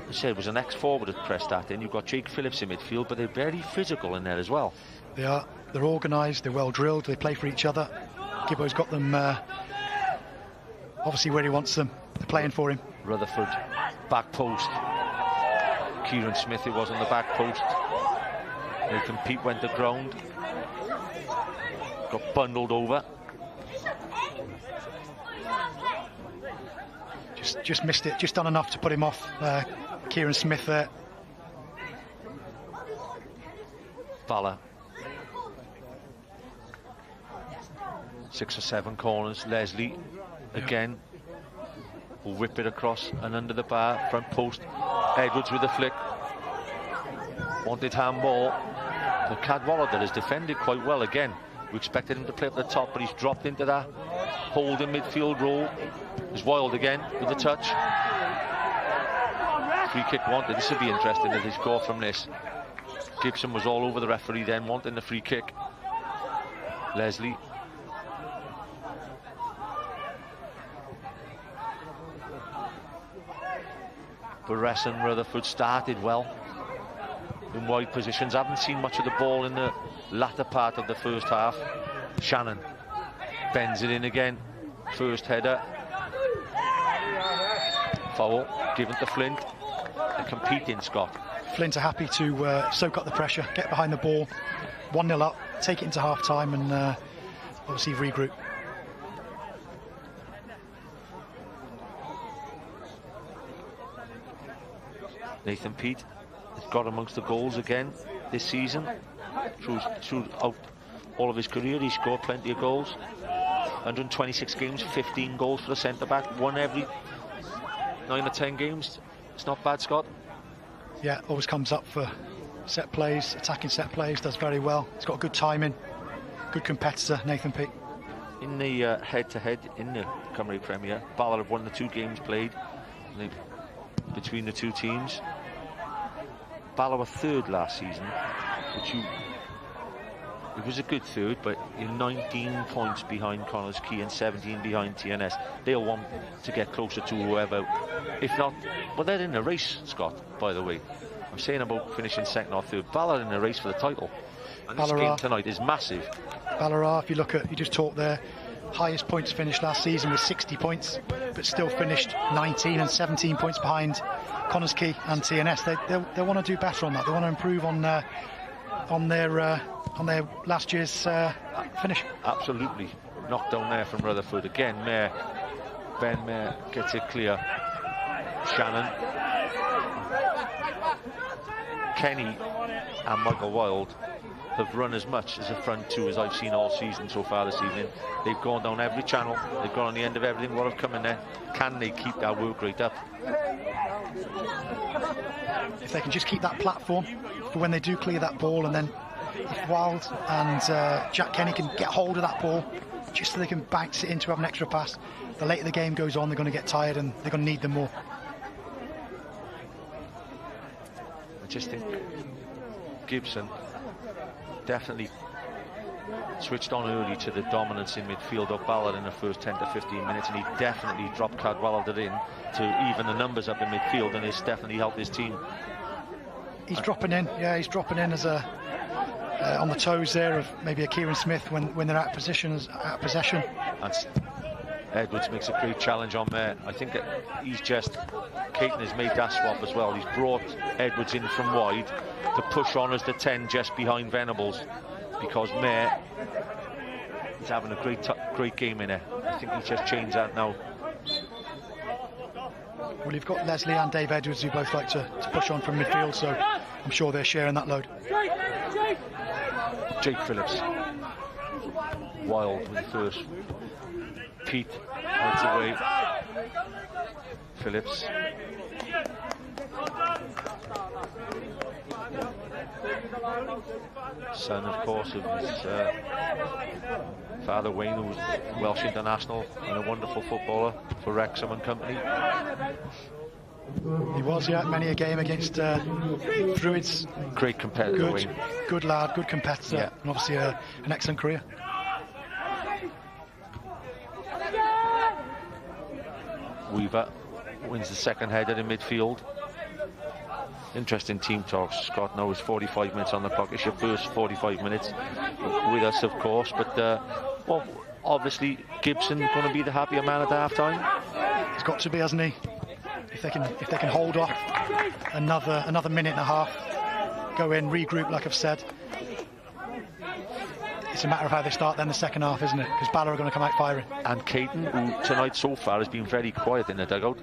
I said, was an ex-forward at Prestat, and you've got Jake Phillips in midfield, but they're very physical in there as well. They are. They're organised, they're well drilled, they play for each other. Gibbo's got them obviously where he wants them. They're playing for him. Rutherford, back post. Kieran Smith, it was on the back post. Nathan Peat went to ground. Got bundled over. Just missed it, just done enough to put him off. Kieran Smith there. Bala. 6 or 7 corners. Leslie again will whip it across and under the bar, front post. Edwards with a flick. Wanted handball. But Cadwallader has defended quite well again. We expected him to play up the top, but he's dropped into that holding midfield role. He's Wild again with the touch. Free kick wanted. This will be interesting as they score from this. Gibson was all over the referee then, wanting the free kick. Leslie. Barres and Rutherford started well in wide positions. Haven't seen much of the ball in the latter part of the first half. Shannon bends it in again. First header. Foul given to Flint. They're competing, Scott. Flint are happy to soak up the pressure, get behind the ball, 1-0 up, take it into half-time and obviously regroup. Nathan Peat has got amongst the goals again this season. Throughout all of his career, he scored plenty of goals. 126 games, 15 goals for the centre-back, one every 9 or 10 games. It's not bad, Scott. Yeah, always comes up for set plays, attacking set plays, does very well. He's got good timing, good competitor, Nathan Peat. In the head-to-head in the Cymru Premier, Bala have won the 2 games played between the two teams. Bala were third last season, it was a good third, but you're 19 points behind Connors Key and 17 behind TNS. They'll want to get closer to whoever, if not, well, they're in the race, Scott, by the way. I'm saying about finishing second or third. Bala in the race for the title. And this game tonight is massive. Bala, if you look at, you just talked there, highest points finished last season was 60 points, but still finished 19 and 17 points behind Connors Key and TNS. They want to do better on that. They want to improve on their last year's finish. Absolutely. Knocked down there from Rutherford again. Ben Mayer gets it clear. Shannon, Kenny and Michael Wilde have run as much as a front two as I've seen all season so far this evening. They've gone down every channel, they've gone on the end of everything what have come in there. Can they keep that work rate up? If they can just keep that platform for when they do clear that ball, and then if Wilde and Jack Kenny can get hold of that ball just so they can bounce it in to have an extra pass, the later the game goes on they're going to get tired and they're going to need them more. I just think Gibson definitely switched on early to the dominance in midfield of Ballard in the first 10 to 15 minutes, and he definitely dropped Cadwallader in to even the numbers up in midfield, and it's definitely helped his team. He's dropping in, yeah, he's dropping in as a on the toes there of maybe a Kieran Smith when they're out of possession. And Edwards makes a great challenge on there. I think Caton has made that swap as well. He's brought Edwards in from wide to push on as the 10 just behind Venables, because Mayer is having a great game in there. I think he's just changed that now. Well, you've got Leslie and Dave Edwards who both like to push on from midfield, so I'm sure they're sharing that load. Jake Phillips. Wild with the first. Pete heads away. Phillips. Son, of course, of his father Wayne, who was Welsh international and a wonderful footballer for Wrexham and company. He was, yeah, many a game against Druids. Great competitor, Wayne. Good lad, good competitor, yeah. And obviously an excellent career. Weaver wins the second header in midfield. Interesting team talks, Scott. Now it's 45 minutes on the clock. It's your first 45 minutes with us, of course, but well, obviously Gibson going to be the happier man at the half-time. He's got to be, hasn't he? If they can hold off another minute and a half, go in, regroup, like I've said. It's a matter of how they start then the second half, isn't it? Because Bala are going to come out firing. And Caton, who tonight so far has been very quiet in the dugout,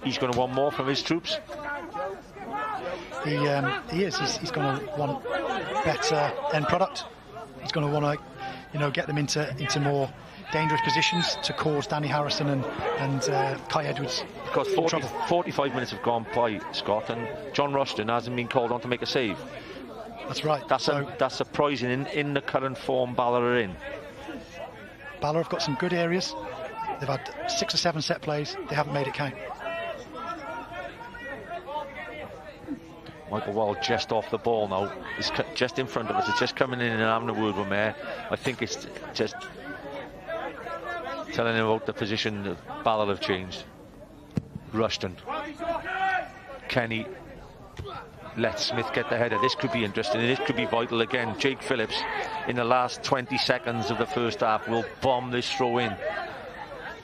he's going to want more from his troops. He is. He's going to want better end product. He's going to want to, get them into more dangerous positions to cause Danny Harrison and Kai Edwards. Because 45 minutes have gone by, Scott, and John Rushton hasn't been called on to make a save. That's right. That's surprising in the current form Bala are in. Bala have got some good areas. They've had 6 or 7 set plays. They haven't made it count. Michael Wild just off the ball now. He's just in front of us. It's just coming in and having a word with me. I think it's just telling him about the position that Bala have changed. Rushton. Kenny. Let Smith get the header. This could be interesting. This could be vital again. Jake Phillips, in the last 20 seconds of the first half, will bomb this throw in.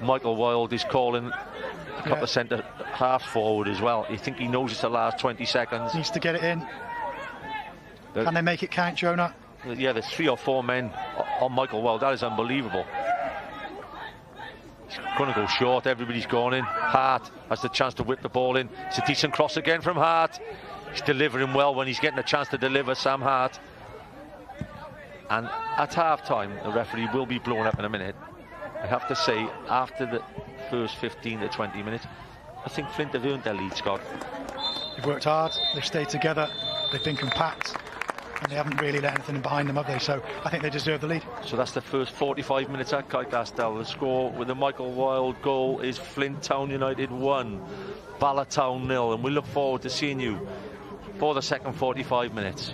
Michael Wild is calling a couple of centre half forward as well. You think he knows it's the last 20 seconds. Needs to get it in. Can they make it count, Jonah? Yeah, there's 3 or 4 men on Michael Wild. That is unbelievable. He's going to go short. Everybody's gone in. Hart has the chance to whip the ball in. It's a decent cross again from Hart. He's delivering well when he's getting a chance to deliver, Sam Hart. And at half-time, the referee will be blown up in a minute. I have to say, after the first 15 to 20 minutes, I think Flint have earned their lead, Scott. They've worked hard, they've stayed together, they've been compact, and they haven't really let anything behind them, have they? So I think they deserve the lead. So that's the first 45 minutes at Castell. The score with the Michael Wild goal is Flint Town United 1, Bala Town 0, and we look forward to seeing you for the second 45 minutes.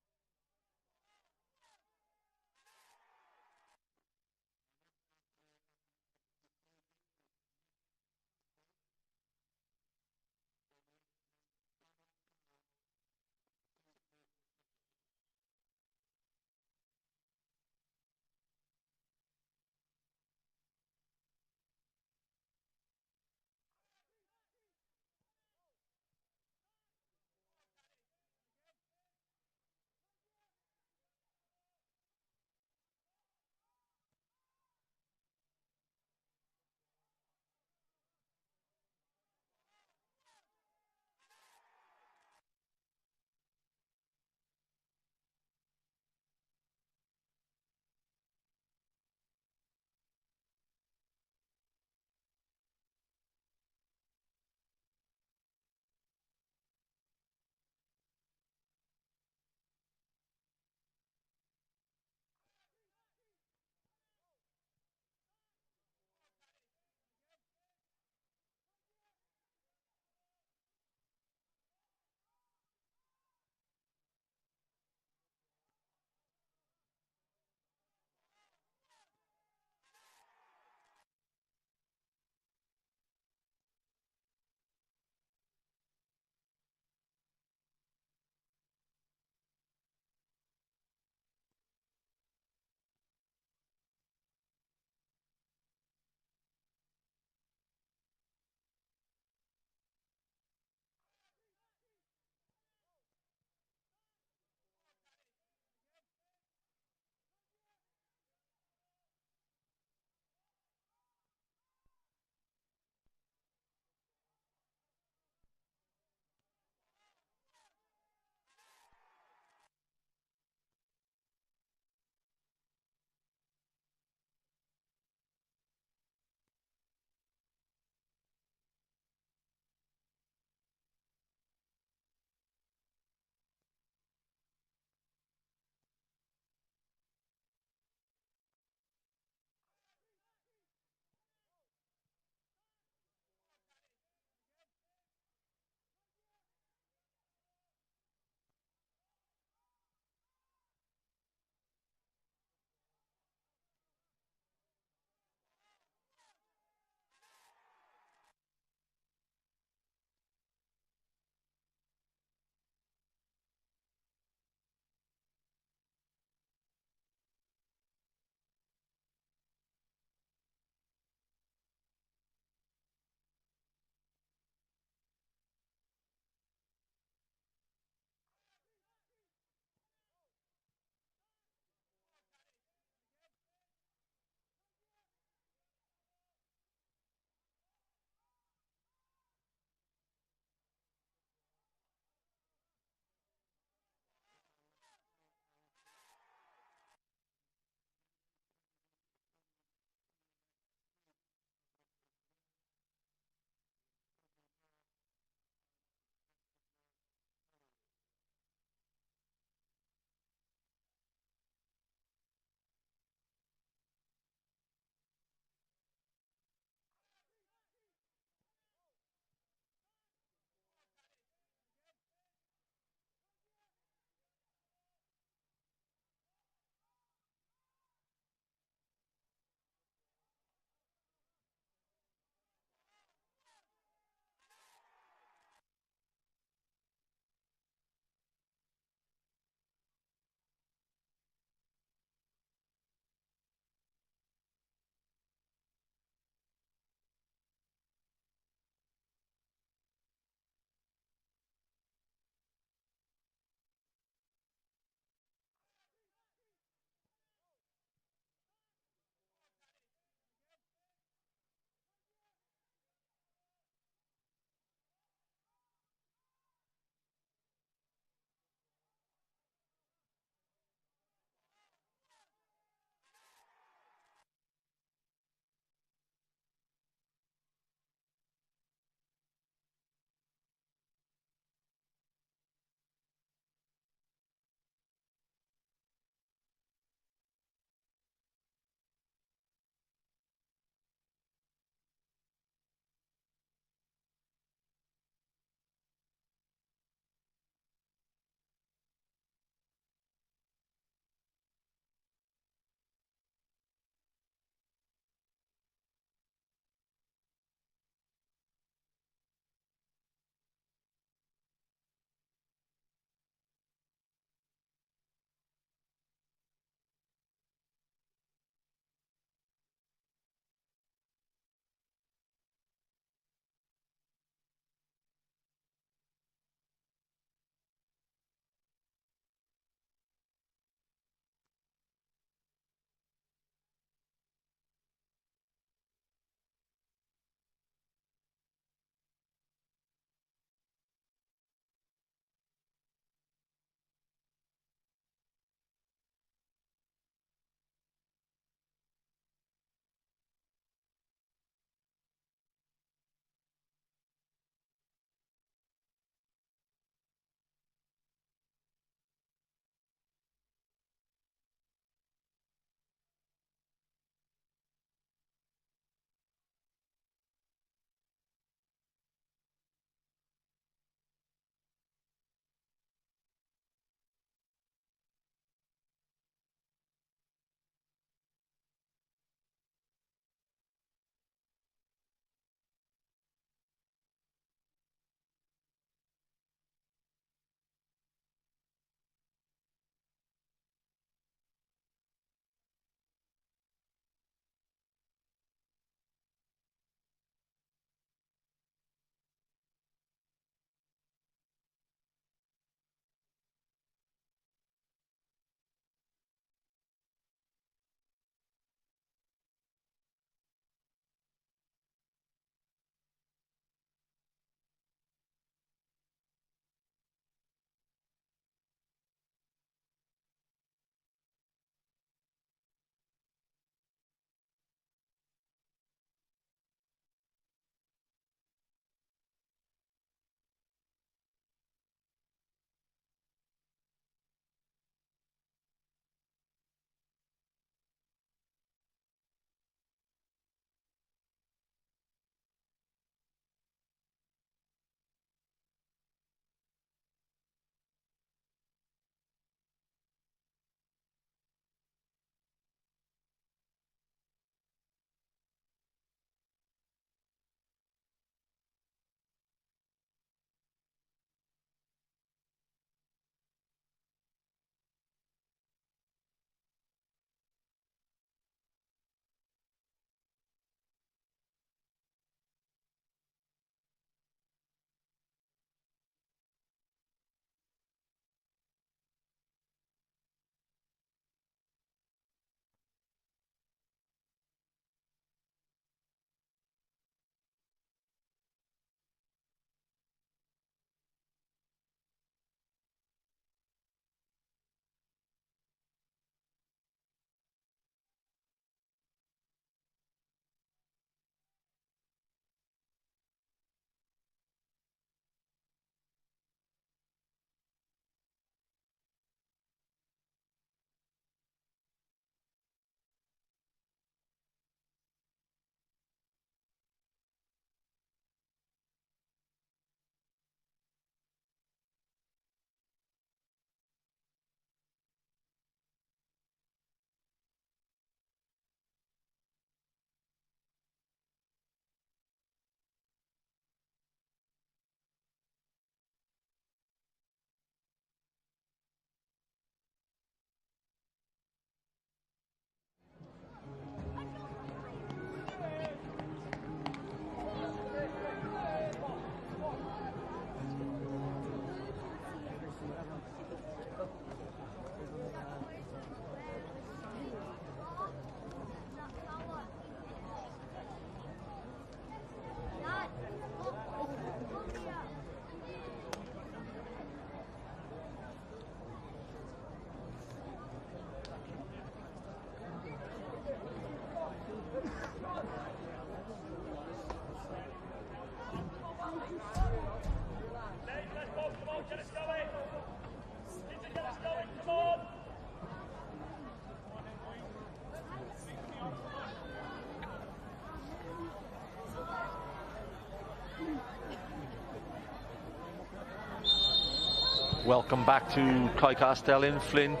Welcome back to Clydesdale in Flint,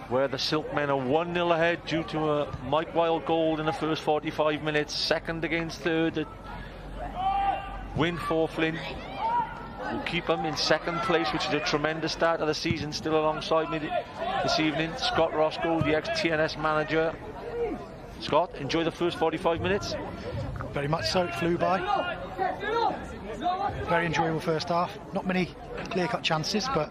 where the Silkmen are 1-0 ahead due to a Mike Wilde goal in the first 45 minutes. Second against third. Win for Flint will keep them in second place, which is a tremendous start of the season. Still alongside me this evening, Scott Roscoe, the ex-TNS manager. Scott, enjoy the first 45 minutes? Very much so, it flew by. Very enjoyable first half. Not many clear-cut chances, but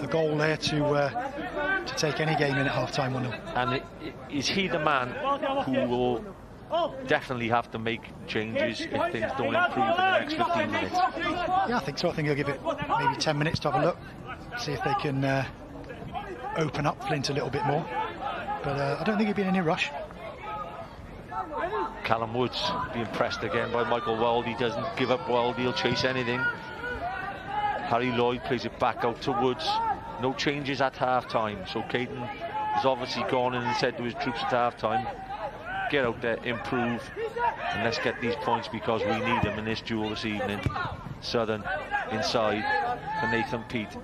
a goal there to take any game in at half-time 1-0. And is he the man who will definitely have to make changes if things don't improve in the next 15 minutes? Yeah, I think so. I think he'll give it maybe 10 minutes to have a look, see if they can open up Flint a little bit more. But I don't think he'll be in any rush. Callum Woods being pressed again by Michael Wilde. He doesn't give up Wilde, he'll chase anything. Harry Lloyd plays it back out to Woods. No changes at half-time, so Caden has obviously gone in and said to his troops at half-time, get out there, improve, and let's get these points because we need them in this duel this evening. Southern inside for Nathan Pete.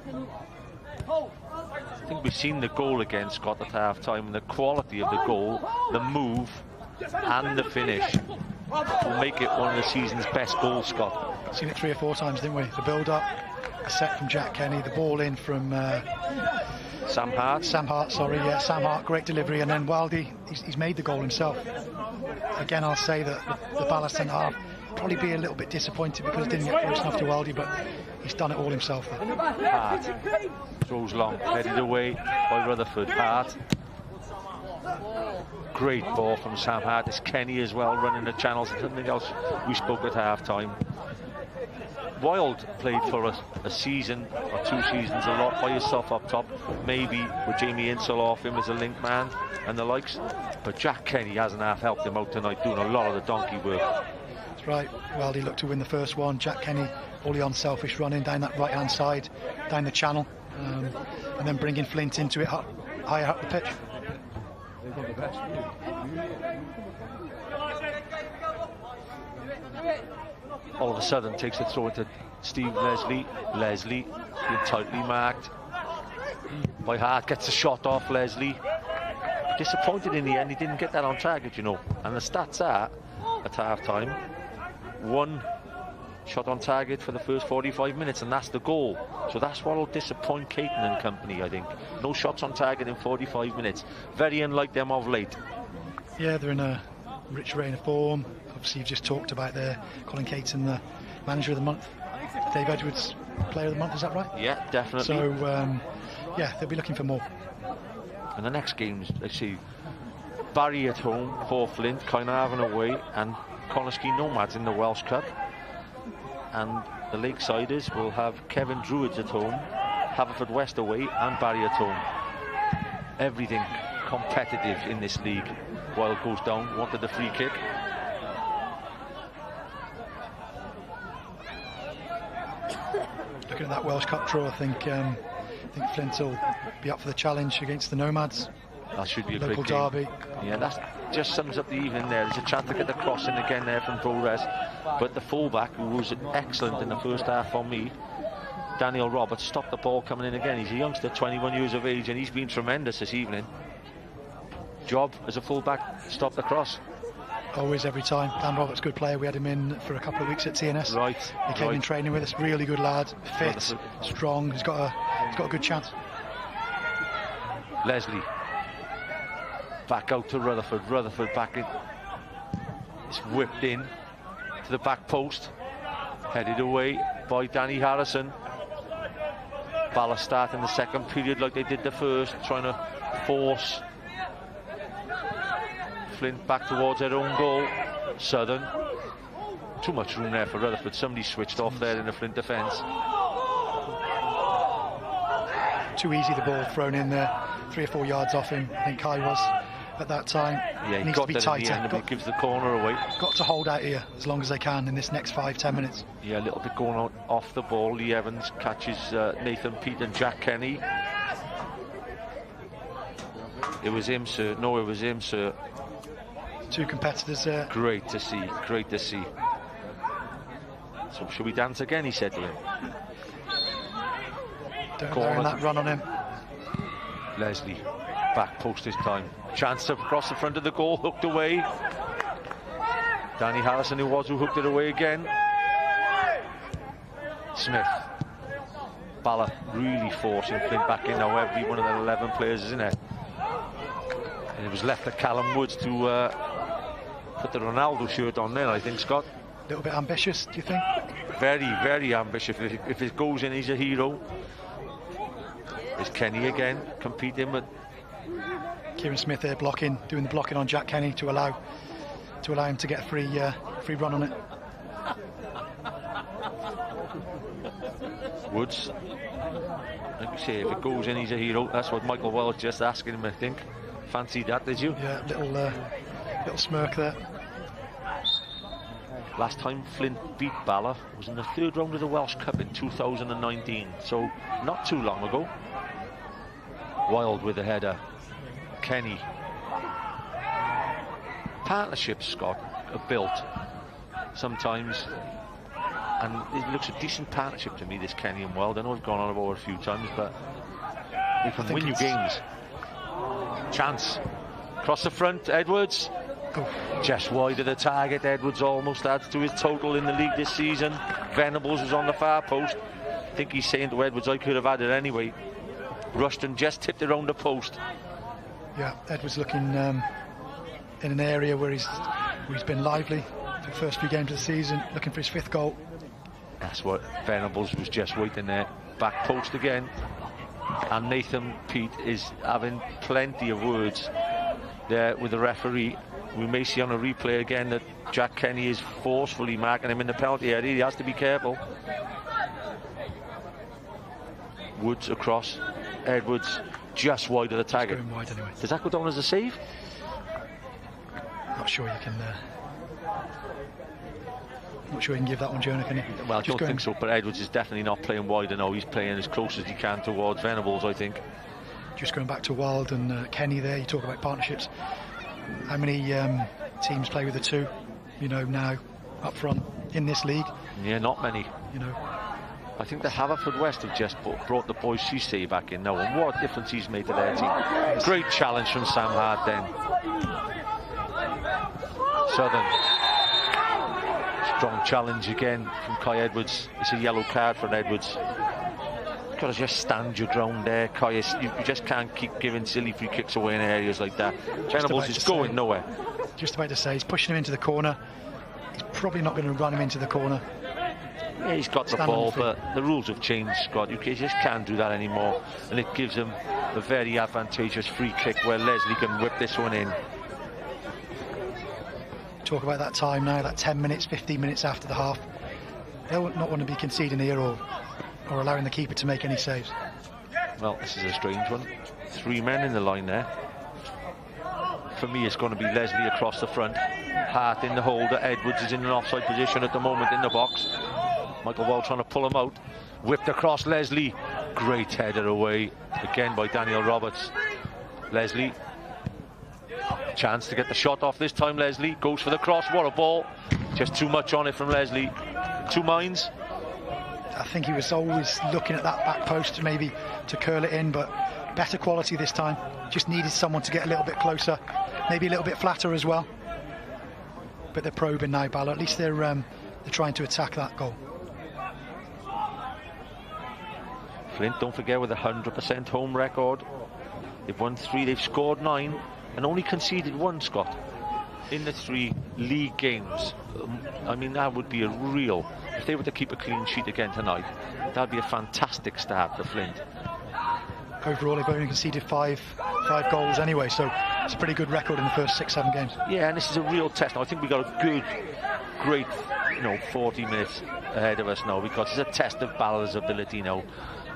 I think we've seen the goal again, Scott, at half-time, and the quality of the goal, the move and the finish will make it one of the season's best goals, Scott. Seen it 3 or 4 times, didn't we? The build-up, a set from Jack Kenny, the ball in from Sam Hart. Sam Hart, Sam Hart, great delivery, and then Wildy, he's made the goal himself. Again, I'll say that the Bala centre-half probably be a little bit disappointed because he didn't get close enough to Wildy, but he's done it all himself there. Hart throws long, headed away by Rutherford. Hart. Great ball from Sam Hart. It's Kenny as well running the channels. Something else we spoke at half-time. Wilde played for a season or 2 seasons a lot by himself up top, maybe with Jamie Insel off him as a link man and the likes, but Jack Kenny hasn't half helped him out tonight, doing a lot of the donkey work. That's right. Wildy looked to win the first one. Jack Kenny all the unselfish running down that right hand side, down the channel, and then bringing Flint into it higher up the pitch. All of a sudden takes the throw into Steve Leslie. Leslie being tightly marked by Hart, gets a shot off Leslie. Disappointed in the end, he didn't get that on target, you know. And the stats are, at half-time, 1 shot on target for the first 45 minutes, and that's the goal. So that's what will disappoint Caton and company, I think. No shots on target in 45 minutes. Very unlike them of late. Yeah, they're in a rich reign of form. Obviously, you've just talked about Colin Caton, the manager of the month. Dave Edwards, player of the month, is that right? Yeah, definitely. So, yeah, they'll be looking for more. And the next games, let's see, Barry at home for Flint, Caernarfon away, and Connaskey Nomads in the Welsh Cup. And the Lakesiders will have Kevin Druids at home, Haverfordwest away, and Barry at home. Everything competitive in this league. Wilde goes down, wanted the free kick. Looking at that Welsh Cup draw, I think Flint will be up for the challenge against the Nomads. That should be a local great game. derby. Yeah, that just sums up the evening there. There's a chance to get the cross in again there from Progress. But the fullback, who was excellent in the first half for me, Daniel Roberts, stopped the ball coming in again. He's a youngster, 21 years of age, and he's been tremendous this evening. Job as a fullback, stop the cross. Always, every time. Dan Roberts, good player. We had him in for a couple of weeks at TNS. Right. He came in training with us. Really good lad, fit, strong. He's got a good chance. Leslie back out to Rutherford. Rutherford back in. It's whipped in to the back post. Headed away by Danny Harrison. Bala starting the second period like they did the first, trying to force Flint back towards their own goal. Southern, too much room there for Rutherford. Somebody switched off there in the Flint defence. Too easy, the ball thrown in there, 3 or 4 yards off him. I think Kai was at that time. Yeah, he needs got to be that tighter. in the end, and he gives the corner away. Got to hold out here as long as they can in this next 5-10 minutes. Yeah, a little bit going out off the ball. Lee Evans catches Nathan Pete and Jack Kenny. It was him, sir. No, it was him, sir. 2 competitors there. Great to see, great to see. So, shall we dance again, he said to him. Don't allow that run on him. Leslie, back post this time. Chance to cross the front of the goal, hooked away. Danny Harrison who hooked it away again. Smith. Bala really forcing Flint back in now, every one of the 11 players, isn't it? And it was left to Callum Woods to put the Ronaldo shirt on there, I think, Scott. A little bit ambitious, do you think? Very, very ambitious. If it goes in, he's a hero. There's Kenny again, competing with... Kieran Smith there doing the blocking on Jack Kenny to allow him to get a free run on it. Woods, like you say, if it goes in, he's a hero. That's what Michael Wells just asking him, I think. Fancied that, did you? Yeah, little smirk there. Last time Flint beat Bala was in the 3rd round of the Welsh Cup in 2019, so not too long ago. Wild with the header. Kenny. Partnerships, Scott, are built sometimes, and it looks a decent partnership to me, this Kenny and Wild. I know we've gone on about it a few times, but they can win you games. Chance. Across the front, Edwards. Just wide of the target. Edwards almost adds to his total in the league this season. Venables was on the far post. I think he's saying to Edwards, I could have had it anyway. Rushed and just tipped it around the post. Yeah, Edwards looking in an area where he's been lively for the first few games of the season, looking for his 5th goal. That's what Venables was just waiting there. Back post again. And Nathan Pete is having plenty of words there with the referee. We may see on a replay again that Jack Kenny is forcefully marking him in the penalty area. He has to be careful. Woods across. Edwards just wide of the target. Going wide anyway. Does that go down as a save? Not sure you can. Not sure you can give that one, Jonah, can you? Well, I don't think so, but Edwards is definitely not playing wide. I know he's playing as close as he can towards Venables, I think. Just going back to Wild and Kenny there, you talk about partnerships. How many teams play with the two, now up front in this league? Yeah, not many. I think the Haverfordwest have just brought the boy Cisse back in now, and what a difference he's made to their team. Great challenge from Sam Hart then. Southern. Strong challenge again from Kai Edwards. It's a yellow card for Edwards. You've got to just stand your ground there, Kai. You just can't keep giving silly free kicks away in areas like that. Venables is going nowhere. Just about to say, he's pushing him into the corner. He's probably not going to run him into the corner. Yeah, he's got the ball, but the rules have changed, Scott. You just can't do that anymore, and it gives him a very advantageous free kick where Leslie can whip this one in. Talk about that time now, that 10 minutes, 15 minutes after the half. They'll not want to be conceding here or allowing the keeper to make any saves. Well, this is a strange one. 3 men in the line there. For me, it's going to be Leslie across the front. Hart in the holder. Edwards is in an offside position at the moment in the box. Michael Wall trying to pull him out. Whipped across Leslie. Great header away. Again by Daniel Roberts. Leslie. Chance to get the shot off this time. Leslie goes for the cross. What a ball. Just too much on it from Leslie. 2 minds. I think he was always looking at that back post maybe to curl it in, but better quality this time. Just needed someone to get a little bit closer. Maybe a little bit flatter as well. But they're probing now, Bala. At least they're trying to attack that goal. Flint, don't forget, with a 100% home record. They've won 3, they've scored 9 and only conceded 1, Scott, in the 3 league games. I mean, that would be a real... If they were to keep a clean sheet again tonight, that'd be a fantastic start for Flint. Overall, they've only conceded 5 goals anyway, so it's a pretty good record in the first 6-7 games. Yeah, and this is a real test. Now, I think we've got a good, great, 40 minutes ahead of us now, because it's a test of Bala's ability now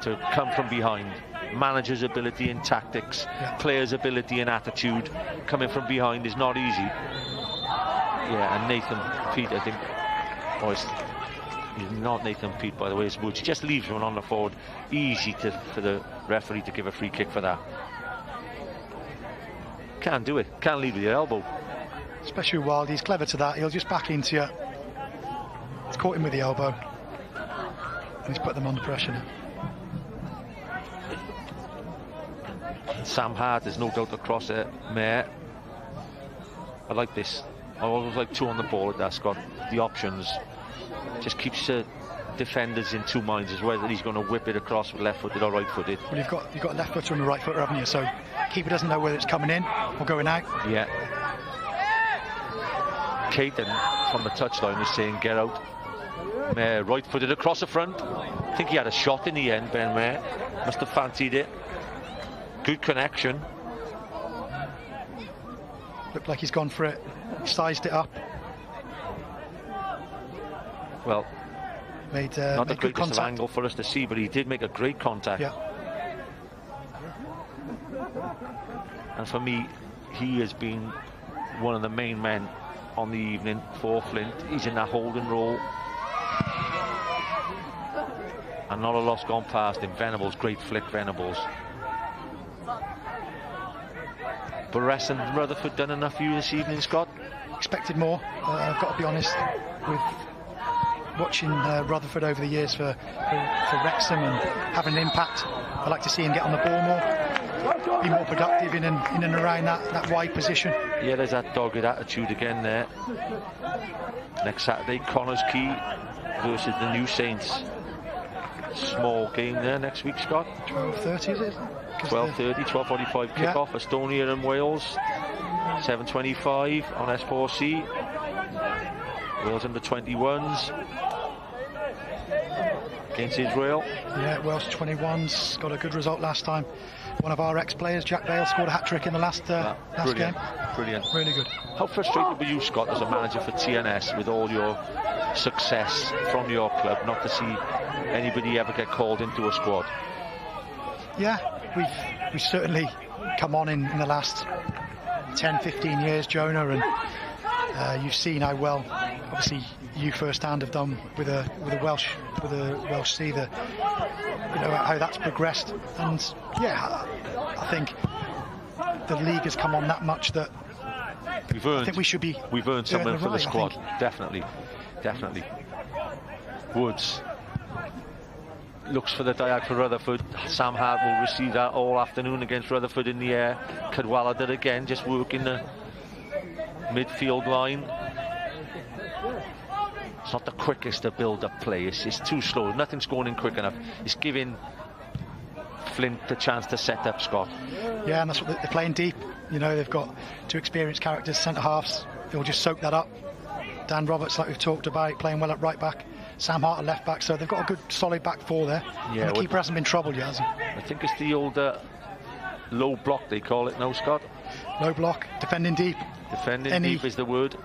to come from behind. Manager's ability in tactics, players' ability in attitude. Coming from behind is not easy. Yeah, and Nathan Pete, I think, he's not Nathan Pete, by the way, it's Woods. He just leaves one on the forward. Easy for the referee to give a free kick for that. Can't do it. Can't lead with your elbow. Especially Wild, he's clever to that. He'll just back into you. He's caught him with the elbow. And he's put them under pressure now. Sam Hart, there's no doubt across there. Mayor. I like this. I always like 2 on the ball at that, Scott. The options just keeps defenders in 2 minds as whether he's going to whip it across with left-footed or right-footed. Well, you've got left footer and a right footer, haven't you? So keeper doesn't know whether it's coming in or going out. Yeah. Caton from the touchline is saying get out. Mayor right-footed across the front. I think he had a shot in the end, Ben Mayer. Must have fancied it. Good connection. Looked like he's gone for it. Sized it up. Well, made not the good greatest of contact. angle for us to see, but he did make a great contact. Yeah. And for me, he has been one of the main men on the evening for Flint. He's in that holding role. And not a loss gone past him. Venables, great flick, Venables. Barres and Rutherford done enough for you this evening, Scott? Expected more. I've got to be honest, with watching Rutherford over the years for Wrexham and having an impact, I'd like to see him get on the ball more, be more productive in and around that wide position. Yeah, there's that dogged attitude again there. Next Saturday, Connors Key versus the New Saints. Small game there next week, Scott. 12:30 is it? 12:30, 12:45 kickoff, yeah. Estonia and Wales. 7:25 on S4C. Wales under 21s against Israel. Yeah, Wales 21s got a good result last time. One of our ex-players, Jack Bale, scored a hat-trick in the last game. Brilliant. Really good. How frustrated were you, Scott, as a manager for TNS, with all your success from your club, not to see anybody ever get called into a squad? Yeah, we've certainly come on in the last 10-15 years, Jonah, and you've seen how well, obviously, you firsthand have done with a Welsh seether, how that's progressed. And yeah, I think the league has come on that much that I think we should be. We've earned something for the squad. Definitely. Woods looks for the diag for Rutherford. Sam Hart will receive that all afternoon against Rutherford in the air. Cadwallader again, just working the midfield line. It's not the quickest to build up play. It's too slow. Nothing's going in quick enough. It's giving Flint the chance to set up, Scott. Yeah, and that's what they're playing deep. They've got 2 experienced characters, centre halves. They'll just soak that up. Dan Roberts, like we've talked about, playing well at right back. Sam Hart at left back, so they've got a good solid back 4 there. Yeah, and the keeper hasn't been troubled yet, has he? I think it's the old low block they call it now, Scott. Low block, defending deep. Defending deep is the word.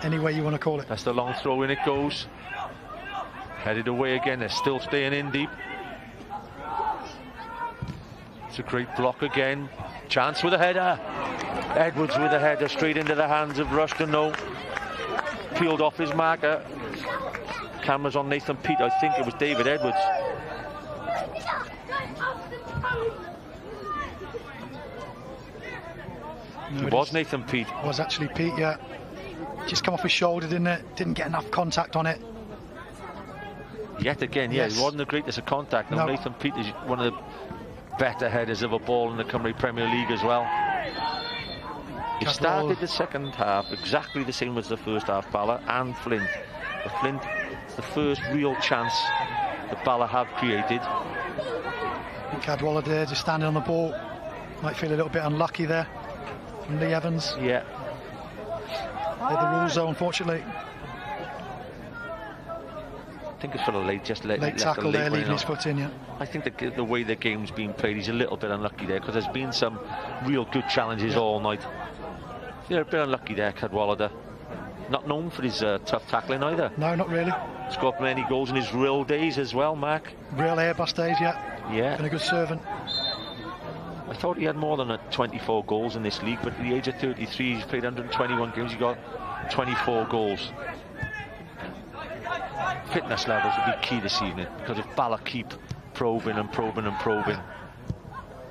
Any way you want to call it. That's the long throw in it goes. Headed away again, they're still staying in deep. It's a great block again. Chance with a header. Edwards with a header straight into the hands of Rushton. No. Peeled off his marker. Cameras on Nathan Peat. I think it was David Edwards. No, it was Nathan Peat. It was actually Peat, yeah. Just come off his shoulder, didn't it? Didn't get enough contact on it. Yet again, yeah, yes. It wasn't the greatest of contact. No. Nathan Peat is one of the better headers of a ball in the Cymru Premier League as well. He started the second half exactly the same as the first half, Bala and Flint. But Flint, it's the first real chance that Bala have created. Cadwallader just standing on the ball. Might feel a little bit unlucky there from Lee Evans. Yeah. They're the rules though, unfortunately. I think it's for the late tackle there, leaving his foot in, yeah. I think the way the game's been played, he's a little bit unlucky there, because there's been some real good challenges all night. Yeah, a bit unlucky there, Cadwallader. Not known for his tough tackling either. No, not really. Scored many goals in his real days as well, Mark. Real Airbus days, yeah. Yeah. Been a good servant. I thought he had more than 24 goals in this league, but at the age of 33, he's played 121 games, he got 24 goals. Fitness levels will be key this evening, because if Bala keep probing,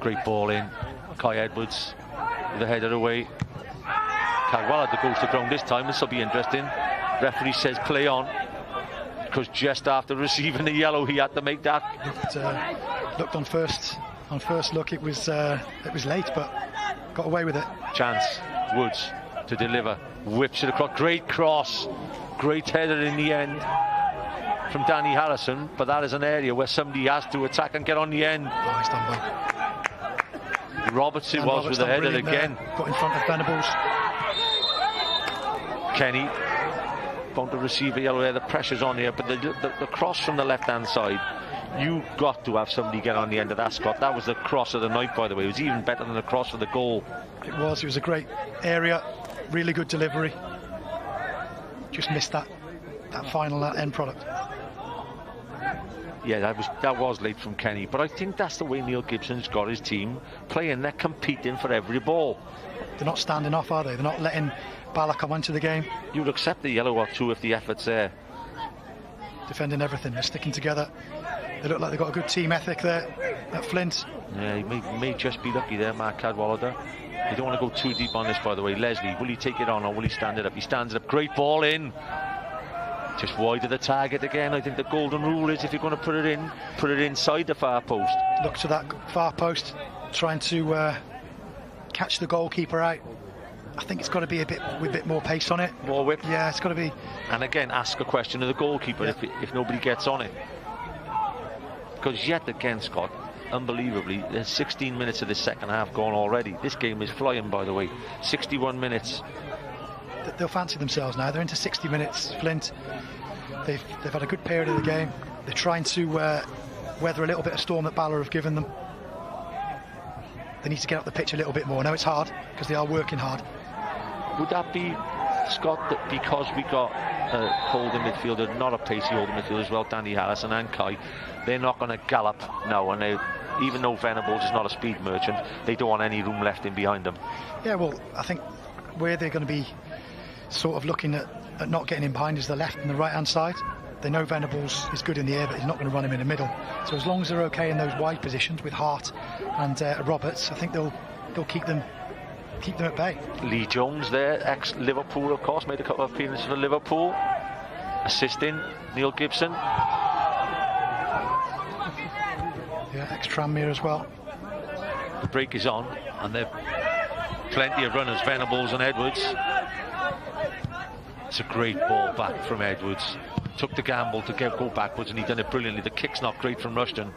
great ball in. Kai Edwards with the header away. Cadwallader goes to ground this time. This will be interesting. Referee says play on, because just after receiving the yellow, he had to make that. Looked on first On first look, it was late, but got away with it. Chance, Woods to deliver, whips it across, great cross, great header in the end from Danny Harrison, but that is an area where somebody has to attack and get on the end. Oh, he's done well. Roberts it was with the header again. Got in front of Venables. Kenny, bound to receive a yellow there, the pressure's on here, but the cross from the left-hand side, you've got to have somebody get on the end of that, Scott. That was the cross of the night, by the way. It was even better than the cross of the goal. It was a great area, really good delivery. Just missed that final end product. Yeah, that was late from Kenny, but I think that's the way Neil Gibson's got his team playing. They're competing for every ball. They're not standing off, are they? They're not letting Bala come into the game. You would accept the yellow or two if the effort's there. Defending everything, they're sticking together. They look like they've got a good team ethic there at Flint. Yeah, he may just be lucky there, Mark Cadwallader. You don't want to go too deep on this, by the way. Leslie, will he take it on or will he stand it up? He stands it up. Great ball in. Just wide of the target again. I think the golden rule is if you're going to put it inside the far post. Look to that far post, trying to catch the goalkeeper out. I think it's got to be with a bit more pace on it. More whip. Yeah, it's got to be. And again, ask a question of the goalkeeper if nobody gets on it. Because yet again, Scott, unbelievably, there's 16 minutes of this second half gone already. This game is flying, by the way. 61 minutes. They'll fancy themselves now. They're into 60 minutes. Flint, they've had a good period of the game. They're trying to weather a little bit of storm that Bala have given them. They need to get up the pitch a little bit more. I know it's hard because they are working hard. Would that be, Scott, that because we got a holding midfielder, not a pacey holding midfielder as well, Danny Harrison and Kai, they're not going to gallop now, and even though Venables is not a speed merchant, they don't want any room left in behind them. Yeah, well, I think where they're going to be sort of looking at not getting in behind is the left and the right hand side. They know Venables is good in the air, but he's not going to run him in the middle. So as long as they're okay in those wide positions with Hart and Roberts, I think they'll keep them at bay. Lee Jones there, ex-Liverpool, of course, made a couple of appearances for Liverpool, assisting Neil Gibson. Yeah, ex-Tranmere as well. The break is on, and there are plenty of runners, Venables and Edwards. It's a great ball back from Edwards. Took the gamble to go backwards, and he done it brilliantly. The kick's not great from Rushton.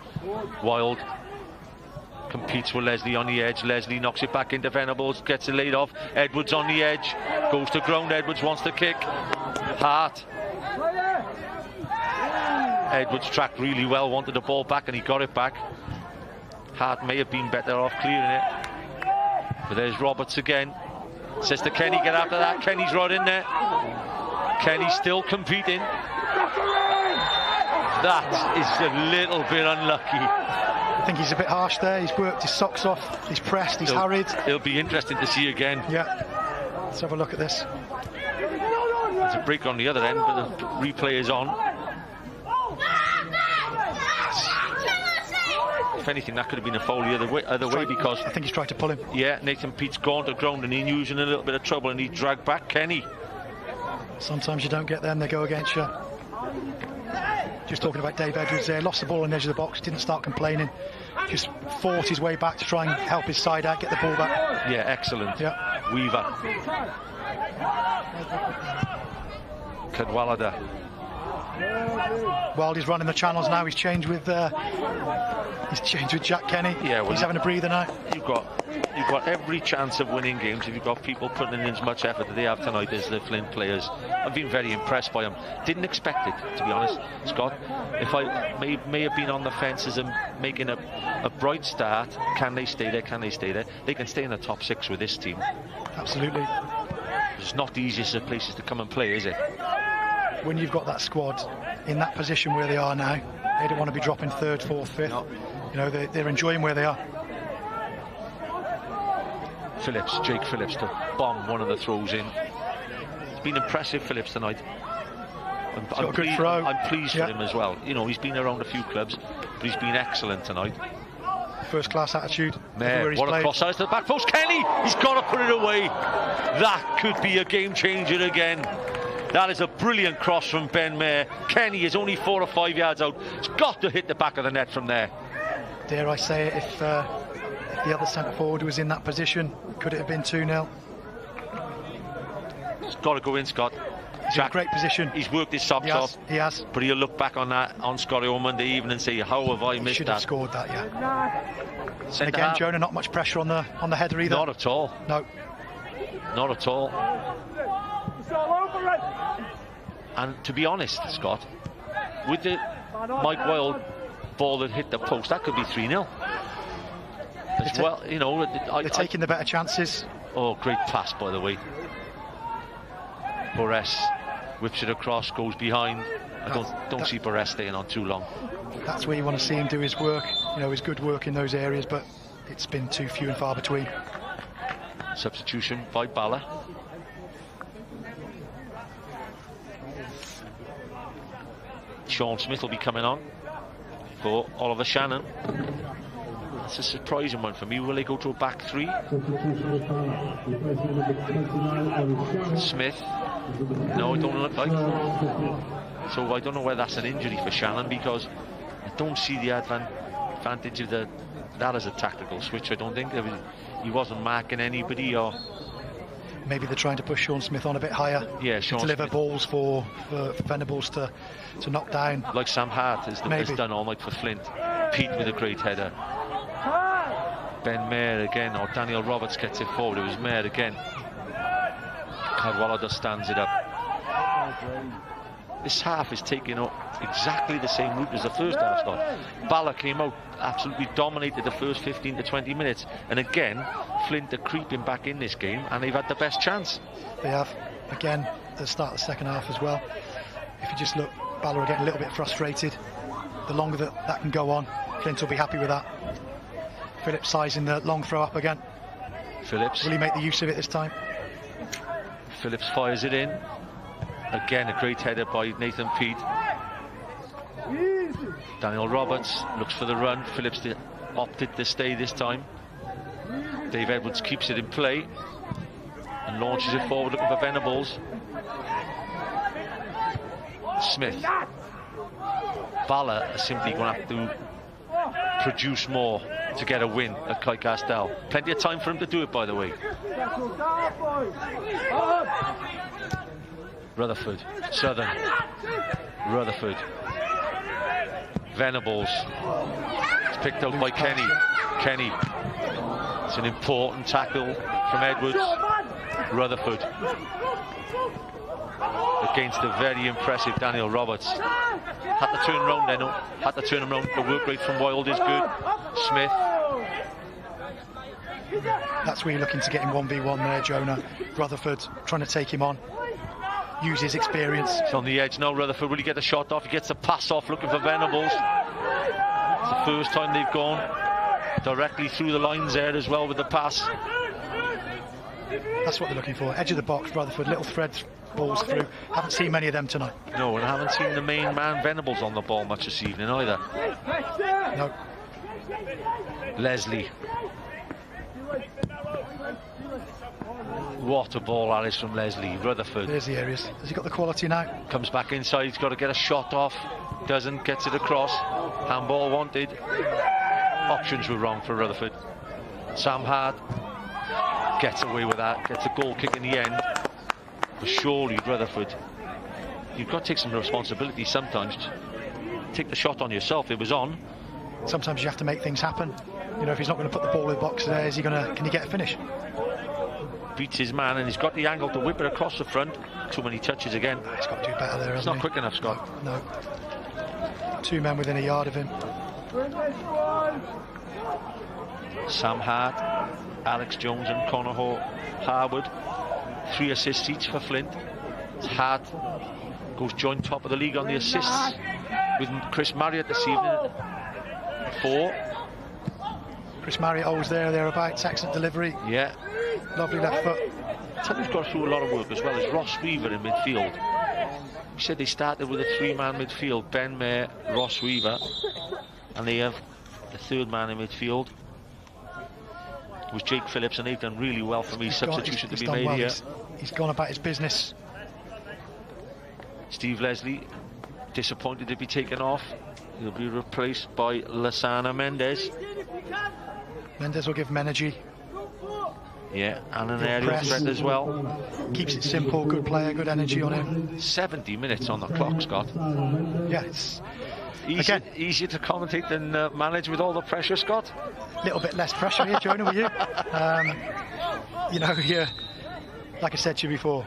Wild competes with Leslie on the edge. Leslie knocks it back into Venables, gets it laid off. Edwards on the edge, goes to ground. Edwards wants to kick. Hart. Edwards tracked really well, wanted the ball back, and he got it back. Hart may have been better off clearing it. But there's Roberts again. Says to Kenny, get after that. Kenny's right in there. Kenny still competing. That is a little bit unlucky. I think he's a bit harsh there. He's worked his socks off. He's pressed. He's hurried. It'll be interesting to see again. Yeah. Let's have a look at this. There's a break on the other end, but the replay is on. If anything, that could have been a foul the other way because I think he's tried to pull him. Yeah, Nathan Pete's gone to ground and he's using a little bit of trouble, and he dragged back Kenny. Sometimes you don't get them, they go against you. Just talking about Dave Edwards there, lost the ball on the edge of the box, didn't start complaining, just fought his way back to try and help his side out, get the ball back. Yeah, excellent. Yeah. Weaver. Cadwallader. Wildy's running the channels now. He's changed with Jack Kenny. Yeah, well, he's having a breather now. You've got every chance of winning games if you've got people putting in as much effort that they have tonight as the Flint players. I've been very impressed by them. Didn't expect it, to be honest, Scott. If I may have been on the fences and making a bright start, can they stay there? Can they stay there? They can stay in the top 6 with this team. Absolutely. It's not the easiest of places to come and play, is it? When you've got that squad in that position where they are now, they don't want to be dropping 3rd, 4th, 5th. No. You know, they're enjoying where they are. Jake Phillips to bomb one of the throws in. It's been impressive, Phillips, tonight. I'm pleased for him as well. You know, he's been around a few clubs, but he's been excellent tonight. First class attitude. What a cross out to the back post. Kenny, he's got to put it away. That could be a game changer again. That is a brilliant cross from Ben Mayer. Kenny is only 4 or 5 yards out. He's got to hit the back of the net from there. Dare I say it, if the other centre forward was in that position, could it have been 2-0? It's got to go in, Scott. He's in a great position. He's worked his socks off. He has. But he'll look back on that on Sgorio on Monday evening and say, how have I missed that? He should have scored that, yeah. Centre Again, half. Jonah, not much pressure on the header either. Not at all. No. Not at all. And to be honest, Scott, with the Mike Wilde ball that hit the post, that could be 3-0. As well, you know. They're taking the better chances. Oh, great pass, by the way. Borres whips it across, goes behind. I don't see Borres staying on too long. That's where you want to see him do his work, you know, his good work in those areas, but it's been too few and far between. Substitution by Bala. Sean Smith will be coming on for Oliver Shannon. That's a surprising one for me. Will they go to a back three? Smith. No, it don't look like. So I don't know whether that's an injury for Shannon, because I don't see the advantage of that as a tactical switch. I don't think he wasn't marking anybody, or maybe they're trying to push Sean Smith on a bit higher. Yeah, Sean deliver Smith. Balls for Venables to knock down, like Sam Hart has done all night for Flint. Pete with a great header. Ben Mayer again, or Daniel Roberts gets it forward. It was Mayer again. Cadwallader stands it up. This half is taking up exactly the same route as the first half, Scott. Bala came out, absolutely dominated the first 15 to 20 minutes. And again, Flint are creeping back in this game, and they've had the best chance. They have. Again, at the start of the second half as well. If you just look, Bala are getting a little bit frustrated. The longer that can go on, Flint will be happy with that. Phillips sizing the long throw up again. Phillips. Will he make the use of it this time? Phillips fires it in. Again, a great header by Nathan Pete. Daniel Roberts looks for the run. Phillips opted to stay this time. Dave Edwards keeps it in play and launches it forward, looking for Venables. Smith. Bala are simply going to have to produce more to get a win at Castell. Plenty of time for him to do it, by the way. Rutherford, Southern, Rutherford, Venables. It's picked up by Kenny. Kenny. It's an important tackle from Edwards. Rutherford against a very impressive Daniel Roberts. Had to turn round then. Had to turn him round. The work rate from Wilde is good. Smith. That's where you're looking to get him 1v1 there, Jonah. Rutherford trying to take him on. Use his experience. It's on the edge now. Rutherford, will he get the shot off? He gets the pass off, looking for Venables. It's the first time they've gone directly through the lines there as well with the pass. That's what they're looking for. Edge of the box, Rutherford, little threads, balls through. Haven't seen many of them tonight. No, and I haven't seen the main man Venables on the ball much this evening either. No. Leslie. What a ball that is from Leslie. Rutherford. There's the areas. Has he got the quality now? Comes back inside. He's got to get a shot off. Doesn't. Gets it across. Handball wanted. Options were wrong for Rutherford. Sam Hart gets away with that. Gets a goal kick in the end. But surely Rutherford, you've got to take some responsibility sometimes. Take the shot on yourself. It was on. Sometimes you have to make things happen. You know, if he's not going to put the ball in the box there, is he going to? Can he get a finish? Beats his man, and he's got the angle to whip it across the front. Too many touches again. He's got to do better there. It's not quick enough, Scott. No. Two men within a yard of him. Sam Hart, Alex Jones and Connor Harwood. 3 assists each for Flint. Hart goes joint top of the league on the assists with Chris Marriott this evening. 4. Chris Marriott always thereabouts. Excellent delivery. Yeah. Lovely left foot. Tell who's got through a lot of work as well as Ross Weaver in midfield. We said they started with a 3-man midfield. Ben Mayer, Ross Weaver, and they have the 3rd man in midfield was Jake Phillips, and they've done really well for me. Substitution to be made here. He's gone about his business. Steve Leslie disappointed to be taken off. He'll be replaced by Lasana Mendes. Mendes will give him energy. Yeah, and an He'll aerial press. threat as well. Keeps it simple, good player, good energy on him. 70 minutes on the clock, Scott. Yeah, it's Easier to commentate than manage with all the pressure, Scott. a little bit less pressure here, Jonah, with you. You know, like I said to you before,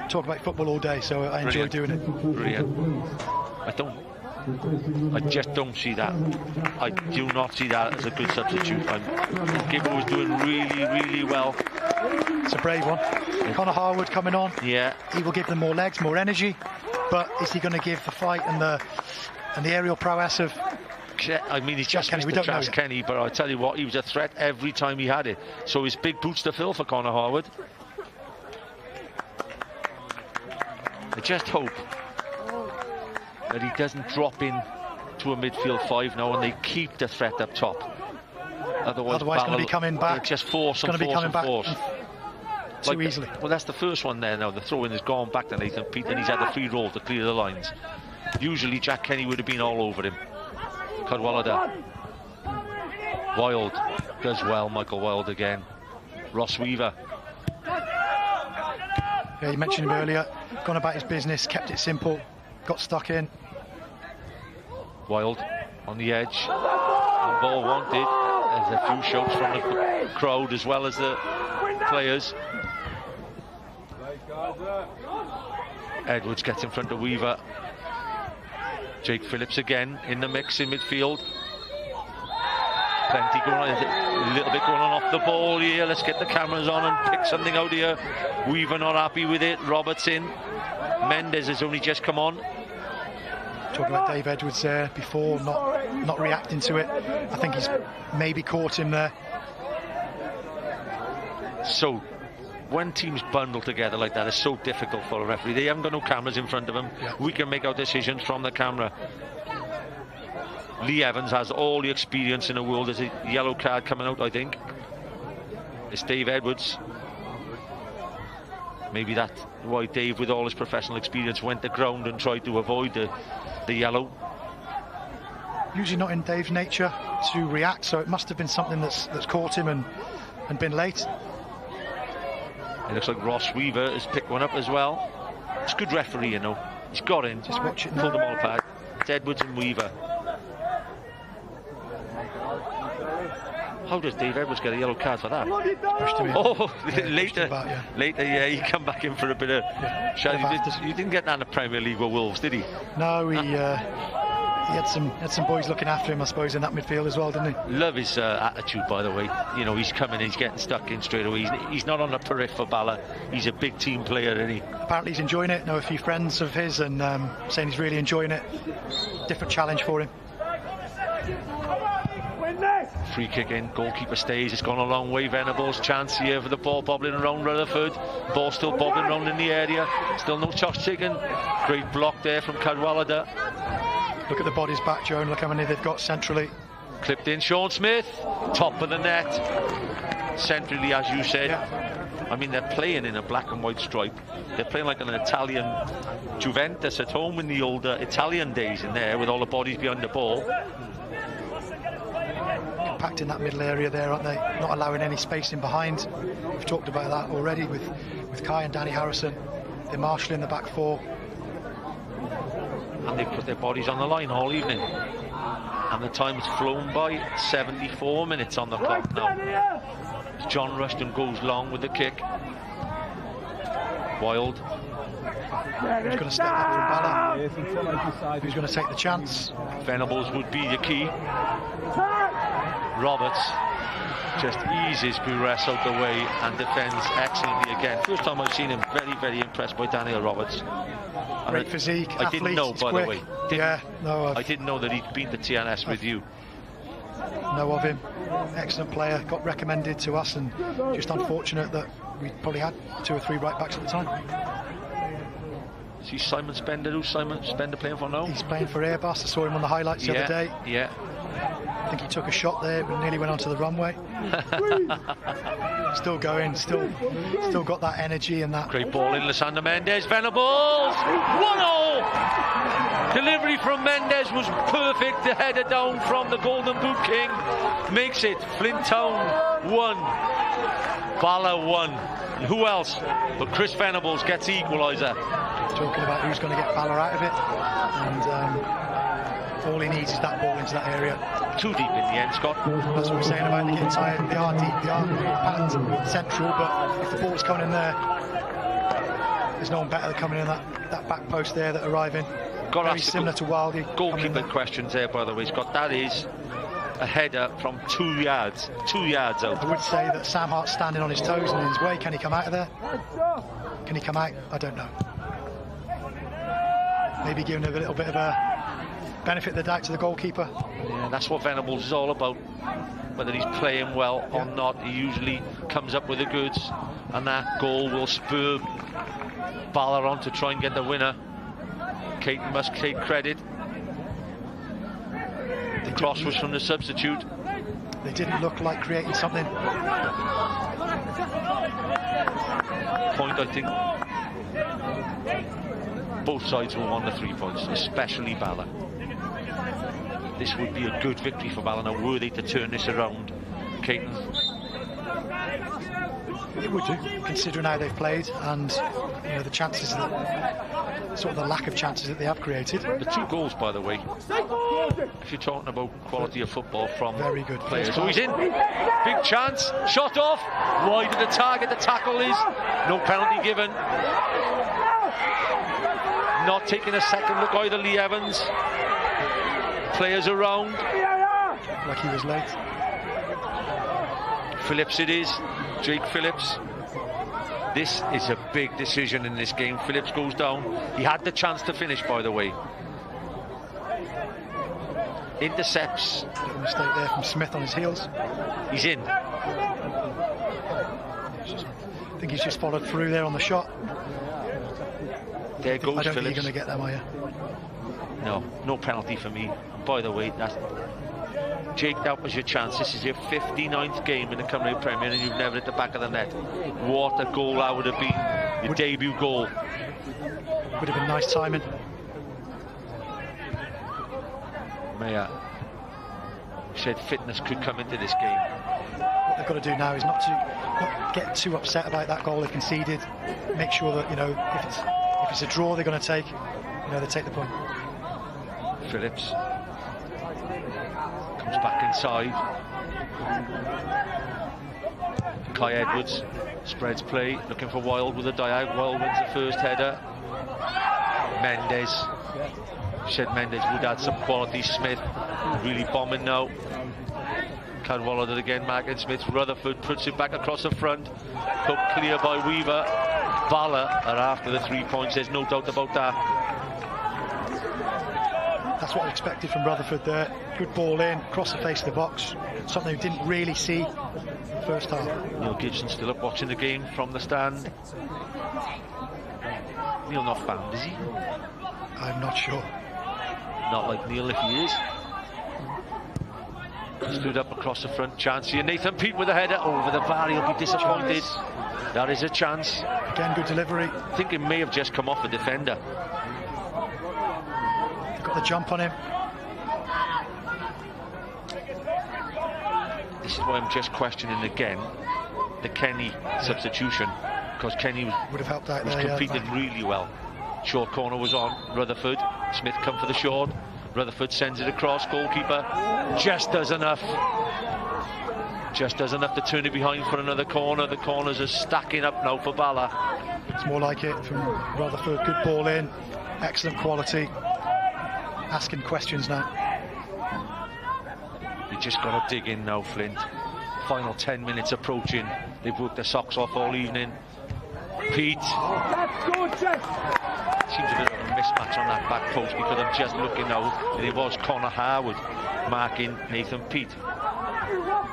talk about football all day, so I enjoy doing it. Brilliant. I just don't see that. I do not see that as a good substitute. Gibber was doing really, really well. It's a brave one. Connor Harwood coming on. Yeah. He will give them more legs, more energy, but is he going to give the fight and the aerial prowess of... I mean, he's just Kenny, missed the chance, Kenny, but I tell you what, he was a threat every time he had it. So his big boots to fill for Connor Harwood. I just hope that he doesn't drop in to a midfield 5 now and they keep the threat up top. Otherwise it's going to be coming back. Just force and force and force. Too easily. Well, that's the first one there now. The throw-in has gone back to Nathan Pete and he's had the free roll to clear the lines. Usually Jack Kenny would have been all over him. Cadwallader. Wild does well. Michael Wild again. Ross Weaver. Yeah, you mentioned him earlier. Gone about his business, kept it simple, got stuck in. Wild on the edge. And ball wanted. There's a few shouts from the crowd as well as the players. Edwards gets in front of Weaver. Jake Phillips again in the mix in midfield. Plenty going on, a little bit going on off the ball here. Let's get the cameras on and pick something out here. Weaver not happy with it. Roberts in. Mendes has only just come on. Talking about Dave Edwards there before, not reacting to it. I think he's maybe caught him there. So, when teams bundle together like that, it's so difficult for a referee. They haven't got no cameras in front of them. Yeah. We can make our decisions from the camera. Lee Evans has all the experience in the world. There's a yellow card coming out, I think. It's Dave Edwards. Maybe that's why Dave, with all his professional experience, went to ground and tried to avoid the yellow. Usually not in Dave's nature to react, so it must have been something that's caught him and been late. It looks like Ross Weaver has picked one up as well. It's a good referee, you know. He's got in. Just watch it. Pulled them all apart. It's Edwards and Weaver. How does Dave Edwards get a yellow card for that? Oh, later, yeah, he come back in for a bit of... He didn't get that in the Premier League with Wolves, did he? No, he had some boys looking after him, I suppose, in that midfield as well, didn't he? Love his attitude, by the way. You know, he's coming, he's getting stuck in straight away. He's not on the periphery for Bala. He's a big team player, isn't he? Apparently he's enjoying it. Know a few friends of his and saying he's really enjoying it. Different challenge for him. Free kick in, goalkeeper stays. It's gone a long way. Venables chance here for the ball bobbling around Rutherford. Ball still bobbling around in the area. Still no touch taken. Great block there from Cadwallader. Look at the bodies back, Joan. Look how many they've got centrally. Clipped in, Sean Smith. Top of the net. Centrally, as you said. Yeah. I mean, they're playing in a black and white stripe. They're playing like an Italian Juventus at home in the older Italian days in there, with all the bodies behind the ball. Packed in that middle area there, aren't they? Not allowing any space in behind. We've talked about that already with Kai and Danny Harrison. They're marshalling the back four. And they put their bodies on the line all evening. And the time has flown by. 74 minutes on the clock now. John Rushton goes long with the kick. Wild. Who's going to step up from Bala? Who's going to take the chance? Venables would be the key. Roberts just eases Buress out the way and defends excellently again. First time I've seen him. Very, very impressed by Daniel Roberts. Great physique, I didn't know, by the way. I didn't know that he'd been to TNS with you. Know of him. Excellent player. Got recommended to us, and just unfortunate that we probably had 2 or 3 right backs at the time. See Simon Spender. Who's Simon Spender playing for now? He's playing for Airbus. I saw him on the highlights the other day. Yeah. I think he took a shot there, but nearly went onto the runway. Still going, still got that energy and that. Great ball in, Lysander Mendes. Venables! 1-0! Delivery from Mendes was perfect. The header down from the Golden Boot King makes it Flint Town 1, Bala 1. And who else but Chris Venables gets the equaliser. Talking about who's going to get Bala out of it, and all he needs is that ball into that area. Too deep in the end, Scott. That's what we're saying about they getting tired. They are deep, they are packed central, but if the ball's coming in there, there's no one better than coming in that back post there that arriving. Very similar to Wildy. Goalkeeper questions there, by the way, Scott. That is a header from 2 yards out. I would say that Sam Hart's standing on his toes and in his way. Can he come out of there? Can he come out? I don't know. Maybe giving a little bit of a benefit of the doubt to the goalkeeper. Yeah, that's what Venables is all about. Whether he's playing well or not, he usually comes up with the goods, and that goal will spur Bala on to try and get the winner. Caton must take credit. The cross was from the substitute. They didn't look like creating something. Point, I think. Both sides will want the 3 points, especially Bala. This would be a good victory for Bala. Now, were they to turn this around, Caton? It would do, considering how they've played and the chances that, sort of the lack of chances that they have created. The 2 goals, by the way, if you're talking about quality of football from very good players. So he's in, big chance, shot off, wide of the target. The tackle is no penalty given. Not taking a second look either, Lee Evans. Players around. Like he was late. Phillips it is, Jake Phillips. This is a big decision in this game. Phillips goes down. He had the chance to finish, by the way. Intercepts. Little mistake there from Smith on his heels. He's in. I think he's just followed through there on the shot. There goes I don't Phillips. think you're going to get them, are you? No penalty for me. By the way, Jake, that was your chance. This is your 59th game in the Cymru Premier and you've never hit the back of the net. What a goal that would have been. Your debut goal. Would have been nice timing. Mayer said fitness could come into this game. What they've got to do now is not get too upset about that goal they've conceded. Make sure that, if it's a draw they're going to take, they take the point. Phillips comes back inside. Kai Edwards spreads play, looking for Wild with a diag. Wild wins the first header. Mendes. Said Mendes would add some quality. Smith really bombing now. Cadwallader again, Martin Smith. Rutherford puts it back across the front. Hook clear by Weaver. Bala are after the 3 points, there's no doubt about that. That's what I expected from Rutherford there. Good ball in, across the face of the box. Something we didn't really see in the first half. Neil Gibson still up watching the game from the stand. Neil not found, is he? I'm not sure. Not like Neil if he is. Stood up across the front, chance here. Nathan Peat with a header over the bar, he'll be disappointed. That is a chance. Again, good delivery. I think it may have just come off a defender. Got the jump on him. This is why I'm just questioning again the Kenny substitution, because Kenny would have helped out was there, competing really well. Short corner was on. Rutherford. Smith come for the short. Rutherford sends it across. Goalkeeper just does enough. Just does enough to turn it behind for another corner. The corners are stacking up now for Bala. It's more like it from Rutherford. Good ball in. Excellent quality. Asking questions now. You just got to dig in now, Flint. Final 10 minutes approaching. They've worked their socks off all evening. Pete. Seems a bit of a mismatch on that back post because I'm just looking now and it was Connor Harwood marking Nathan Peat.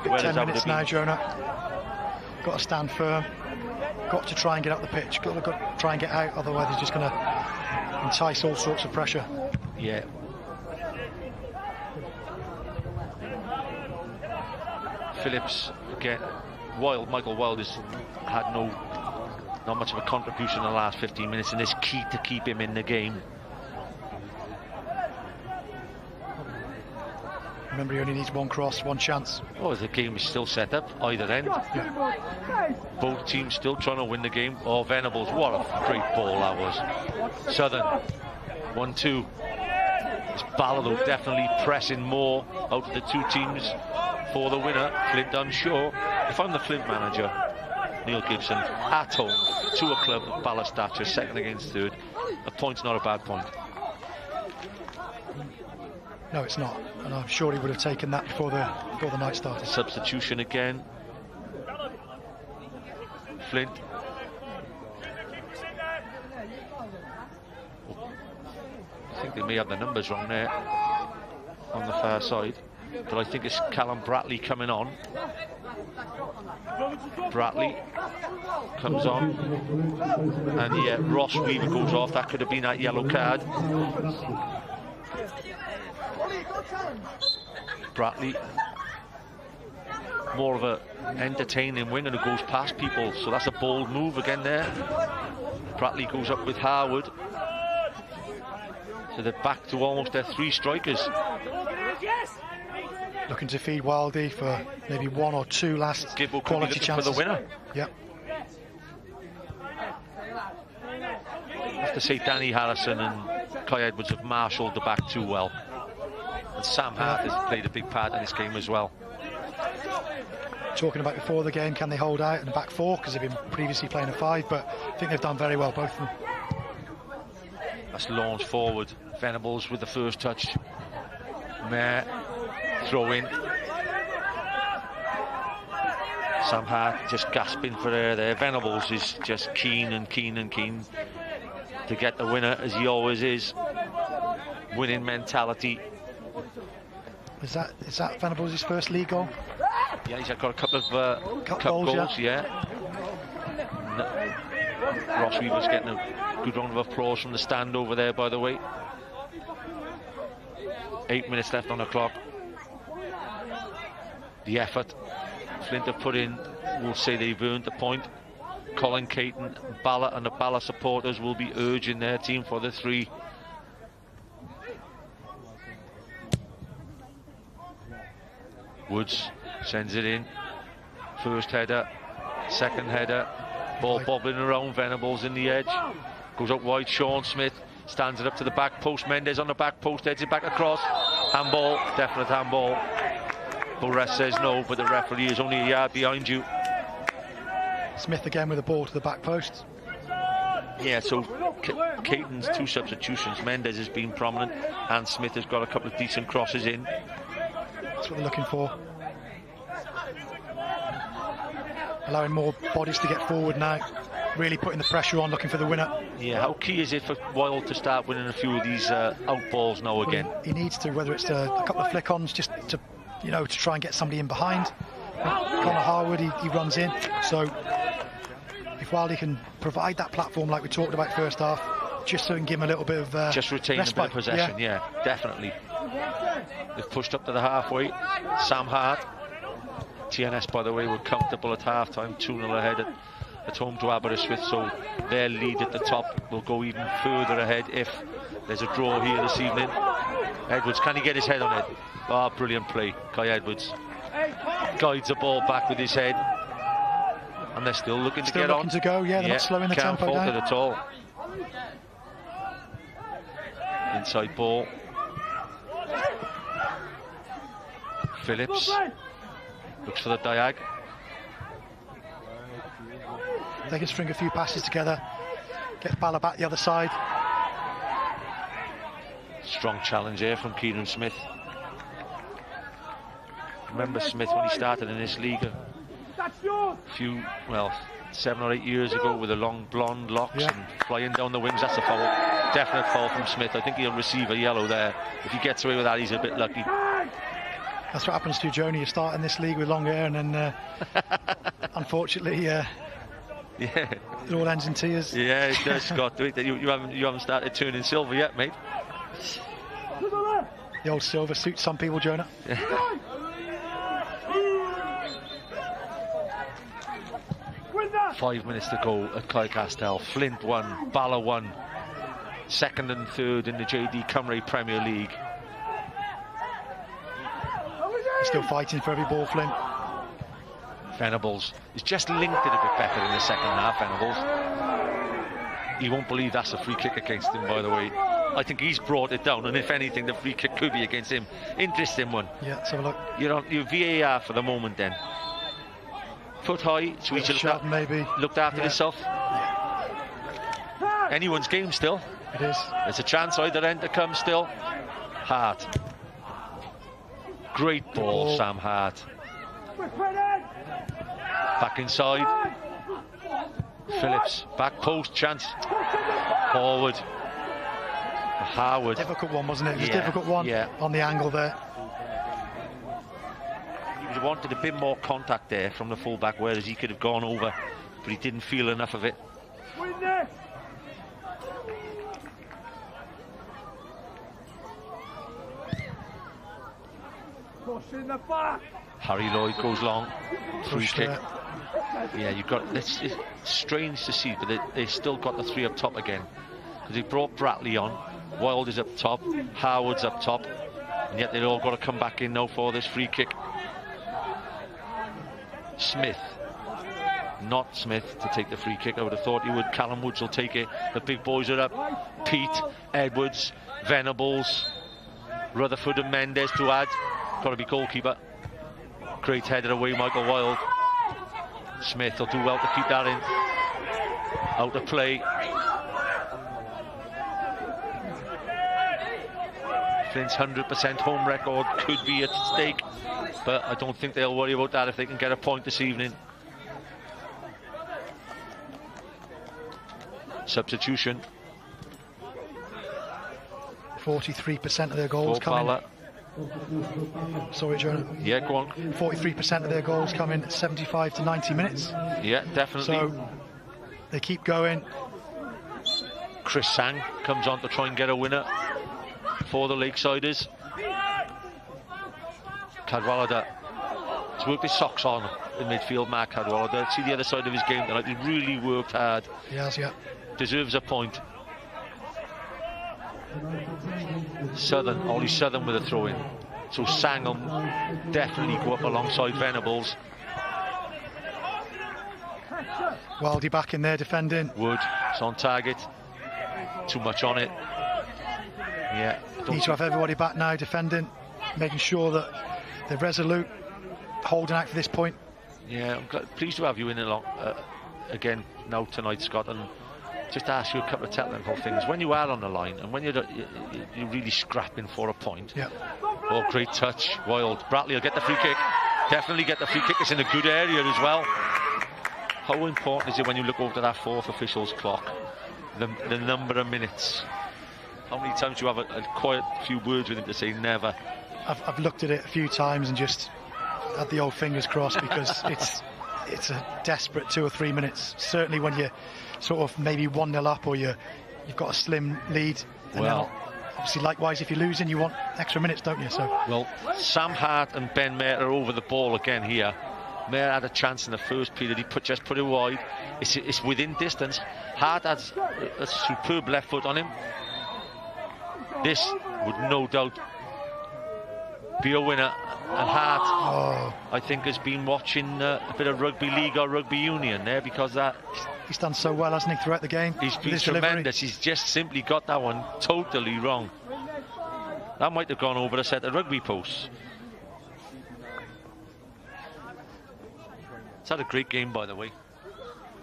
10 minutes now, Jonah. Got to stand firm. Got to try and get up the pitch. Got to try and get out, otherwise they're just going to entice all sorts of pressure. Yeah. Phillips again. Michael Wilde has had not much of a contribution in the last 15 minutes, and it's key to keep him in the game. Remember, he only needs one cross, one chance. Oh, the game is still set up, either end. Yeah. Both teams still trying to win the game. Oh, Venables, what a great ball that was. Southern, 1-2. It's Bala, though, definitely pressing more out of the two teams for the winner. Flint, I'm sure. If I'm the Flint manager, Neil Gibson, at home, to a club of Bala stature, second against third, a point's not a bad point. No, it's not, and I'm sure he would have taken that before the night started. Substitution again. Flint. I think they may have the numbers wrong there on the far side, but I think it's Callum Bratley coming on. Bratley comes on, and yeah, Ross Weaver goes off. That could have been that yellow card. Bratley, more of a entertaining winger who goes past people, so that's a bold move again there. Bratley goes up with Harwood, so they're back to almost their three strikers. Looking to feed Wildy for maybe one or two last Gibbo quality chances for the winner. Yep. I have to say Danny Harrison and Kai Edwards have marshalled the back too well. And Sam Hart has played a big part in this game as well. Talking about before the game, can they hold out in the back four? Because they've been previously playing a five, but I think they've done very well, both of them. That's launched forward. Venables with the first touch. Mayer, throw in. Sam Hart just gasping for air there. Venables is just keen to get the winner, as he always is. Winning mentality. Is that Venables' first league goal? Yeah, he's got a couple of cup goals, yeah. Ross Weaver's getting a good round of applause from the stand over there, by the way. 8 minutes left on the clock. The effort Flint have put in, will say they've earned the point. Colin Caton, Bala, and the Bala supporters will be urging their team for the three. Woods sends it in. First header, second header. Ball bobbling around. Venables in the edge. Goes out wide. Sean Smith stands it up to the back post. Mendes on the back post. Heads it back across. Handball. Definite handball. Bores says no, but the referee is only a yard behind you. Smith again with the ball to the back post. Yeah, so Caton's two substitutions. Mendes has been prominent, and Smith has got a couple of decent crosses in. That's what they're looking for. Allowing more bodies to get forward now. Really putting the pressure on, looking for the winner. Yeah, how key is it for Wilde to start winning a few of these out balls now again? He needs to, whether it's a couple of flick-ons, just to, to try and get somebody in behind. Connor Harwood, he runs in. So if Wilde can provide that platform like we talked about first half, just so he can give him a little bit of just retain respite. A bit of possession, yeah, definitely. They've pushed up to the halfway. Sam Hart. TNS, by the way, were comfortable at half-time, 2-0 ahead at home to Aberystwyth, so their lead at the top will go even further ahead if there's a draw here this evening. Edwards, can he get his head on it? Ah, oh, brilliant play. Kai Edwards guides the ball back with his head, and they're still looking to get on. Still looking to go, yeah, they're not slowing the tempo down. Can't fault it at all. Inside ball. Phillips looks for the diag. They can string a few passes together. Gets Bala back the other side. Strong challenge here from Kieran Smith. Remember Smith when he started in this league a few, 7 or 8 years ago, with the long blonde locks and flying down the wings. That's a foul. Definite foul from Smith. I think he'll receive a yellow there. If he gets away with that, he's a bit lucky. That's what happens to you, Joni. You start in this league with long hair, and then unfortunately, it all ends in tears. Yeah, it does, Scott. You haven't started turning silver yet, mate. The old silver suits some people, Jonah. 5 minutes to go at Clydesdale. Flint won, Bala won. Second and third in the JD Cymru Premier League. He's still fighting for every ball, Flint. Venables is just linked it a bit better in the second half, Venables. You won't believe that's a free kick against him, by the way. I think he's brought it down, and if anything, the free kick could be against him. Interesting one. Yeah, let's have a look. You're on your VAR for the moment then. Foot high, so he looked after himself. Yeah. Anyone's game still. It is. There's a chance either end to come still. Hart. Great ball, Sam Hart. Back inside. Phillips, back post, chance. Forward. Howard. Difficult one, wasn't it? It was a difficult one on the angle there. He wanted a bit more contact there from the fullback, whereas he could have gone over, but he didn't feel enough of it. Harry Lloyd goes long. Free kick. Yeah, you've got. It's strange to see, but they still got the three up top again. Because they brought Bratley on. Wild is up top. Howard's up top. And yet they've all got to come back in now for this free kick. Smith. Not Smith to take the free kick. I would have thought he would. Callum Woods will take it. The big boys are up. Pete, Edwards, Venables, Rutherford and Mendes to add. Got to be goalkeeper. Great header away, Michael Wild. Smith will do well to keep that in. Out of play. Flint's 100% home record could be at stake, but I don't think they'll worry about that if they can get a point this evening. Substitution. 43% of their goals coming. Sorry, John. Yeah, go on. 43% of their goals come in 75 to 90 minutes. Yeah, definitely. So they keep going. Chris Sang comes on to try and get a winner for the Lakesiders. Cadwallader has worked his socks on in midfield. Mark Cadwallader. See the other side of his game tonight. He really worked hard. Yes, yeah. Deserves a point. Southern, Ollie Southern with a throw in. So Sang will definitely go up alongside Venables. Wildy back in there defending. Wood, it's on target. Too much on it. Yeah. Need to have everybody back now defending, making sure that they're resolute, holding out for this point. Yeah, I'm pleased to have you in again now tonight, Scott, and just ask you a couple of technical things. When you are on the line and when you're really scrapping for a point. Yeah. Oh, great touch. Wild. Bratley will get the free kick. Definitely get the free kick. It's in a good area as well. How important is it when you look over to that fourth official's clock? The number of minutes. How many times do you have a quiet few words with him to say never? I've looked at it a few times and just had the old fingers crossed because it's a desperate 2 or 3 minutes. Certainly when you're sort of maybe 1-0 up or you've got a slim lead. And well, obviously likewise if you're losing you want extra minutes, don't you? So well, Sam Hart and Ben Mayer are over the ball again here. Mayer had a chance in the first period. He just put it wide. It's within distance. Hart has a superb left foot on him. This would no doubt be a winner. And Hart, I think, has been watching a bit of rugby league or rugby union there because that. He's done so well, hasn't he, throughout the game? He's been tremendous. He's just simply got that one totally wrong. That might have gone over a set of rugby posts. It's had a great game, by the way.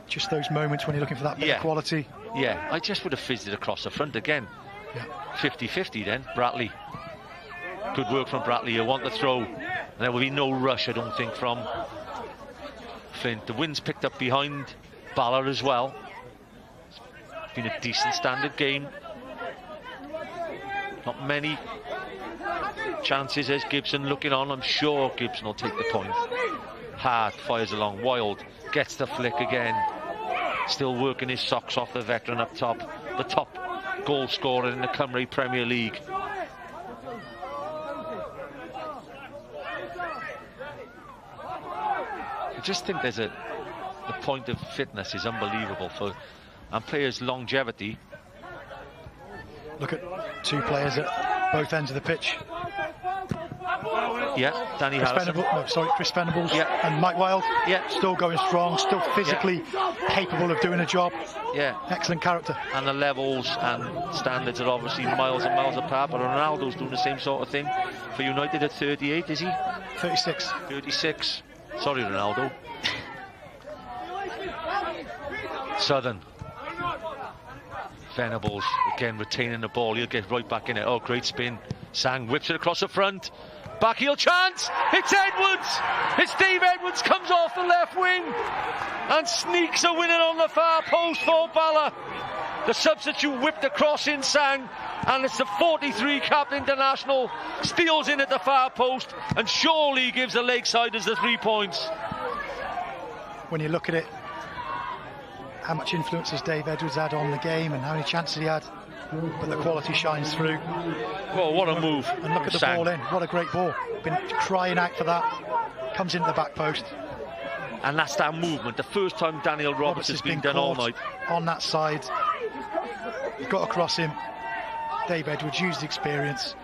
Just those moments when you're looking for that bit of quality. Yeah, I just would have fizzed it across the front again. 50-50 then, Bratley. Good work from Bratley. You want the throw. And there will be no rush, I don't think, from Flint. The wind's picked up behind Bala as well. It's been a decent standard game. Not many chances as Gibson looking on. I'm sure Gibson will take the point. Hart fires along. Wild gets the flick again. Still working his socks off, the veteran up top. The top goal scorer in the Cymru Premier League. I just think there's a the point of fitness is unbelievable and players' longevity. Look at two players at both ends of the pitch. Yeah, Danny Harrison. Chris Venables and Mike Wilde. Yeah. Still going strong, still physically capable of doing a job. Yeah. Excellent character. And the levels and standards are obviously miles and miles apart, but Ronaldo's doing the same sort of thing for United at 38, is he? 36. 36. Sorry, Ronaldo. Southern. Venables, again retaining the ball. He'll get right back in it. Oh, great spin. Sang whips it across the front. Back heel chance. It's Edwards. It's Dave Edwards. Comes off the left wing and sneaks a winner on the far post for Bala. The substitute whipped across in Sang, and it's the 43 capped international. Steals in at the far post and surely gives the Lakesiders the 3 points. When you look at it, how much influence has Dave Edwards had on the game and how many chances he had, but the quality shines through. Well, what a move. And look at the ball in. What a great ball. Been crying out for that. Comes into the back post. And that's that movement. The first time Daniel Roberts has been done all night. On that side. Got across him. Dave Edwards used experience.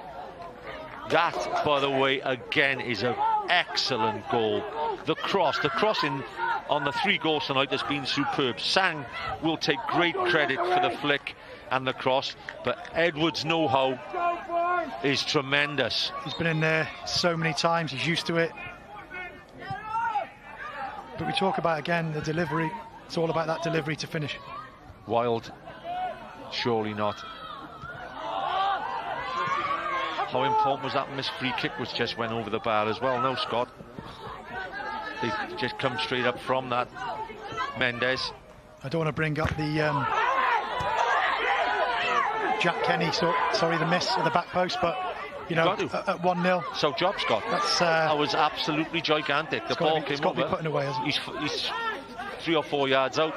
That, by the way, again is an excellent goal. The crossing on the 3 goals tonight has been superb. Sang will take great credit for the flick and the cross, but Edwards' know-how is tremendous. He's been in there so many times, he's used to it. But we talk about, again, the delivery. It's all about that delivery to finish. Wild, surely not. How important was that missed free kick which just went over the bar as well? No, Scott. They just come straight up from that. Mendes. I don't want to bring up the Jack Kenny, the miss at the back post, but you know, at 1-0. So job, Scott. That was absolutely gigantic. The ball came over. It's got to be putting away, hasn't it? He's 3 or 4 yards out.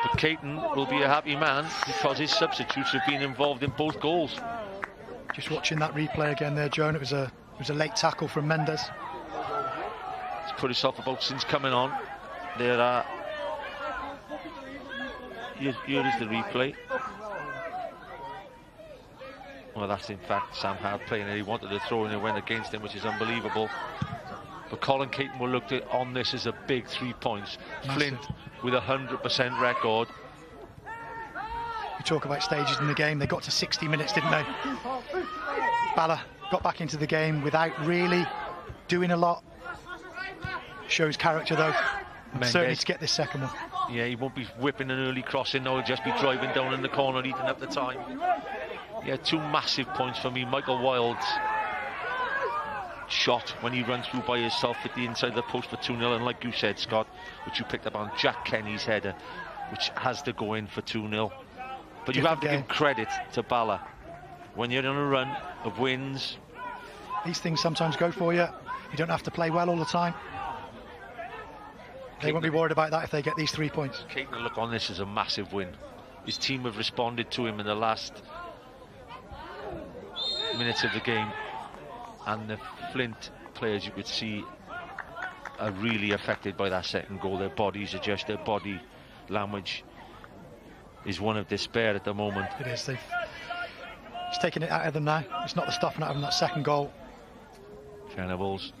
But Caton will be a happy man because his substitutes have been involved in both goals. Just watching that replay again there, Joan, it was a late tackle from Mendes. He's put himself about since coming on. There are... Here is the replay. Well, that's in fact Sam Hart playing it. He wanted to throw and it went against him, which is unbelievable. But Colin Caton will look on this as a big 3 points. Massive. Flint with a 100% record. We talk about stages in the game. They got to 60 minutes, didn't they? Bala got back into the game without really doing a lot. Shows character, though. Certainly to get this second one. Yeah, he won't be whipping an early crossing, though. He'll just be driving down in the corner, eating up the time. Yeah, 2 massive points for me. Michael Wild's shot when he runs through by himself at the inside of the post for 2-0, and like you said, Scott, which you picked up on, Jack Kenny's header, which has to go in for 2-0. But you have to give credit to Bala. When you're on a run of wins, these things sometimes go for you. You don't have to play well all the time. They won't be worried about that if they get these 3 points. Caton will look on this as a massive win. His team have responded to him in the last minutes of the game, and the Flint players, you could see, are really affected by that second goal. Their bodies are just, their body language is one of despair at the moment. It is. It's taking it out of them now. It's not the stuffing out of them, that second goal. Venables.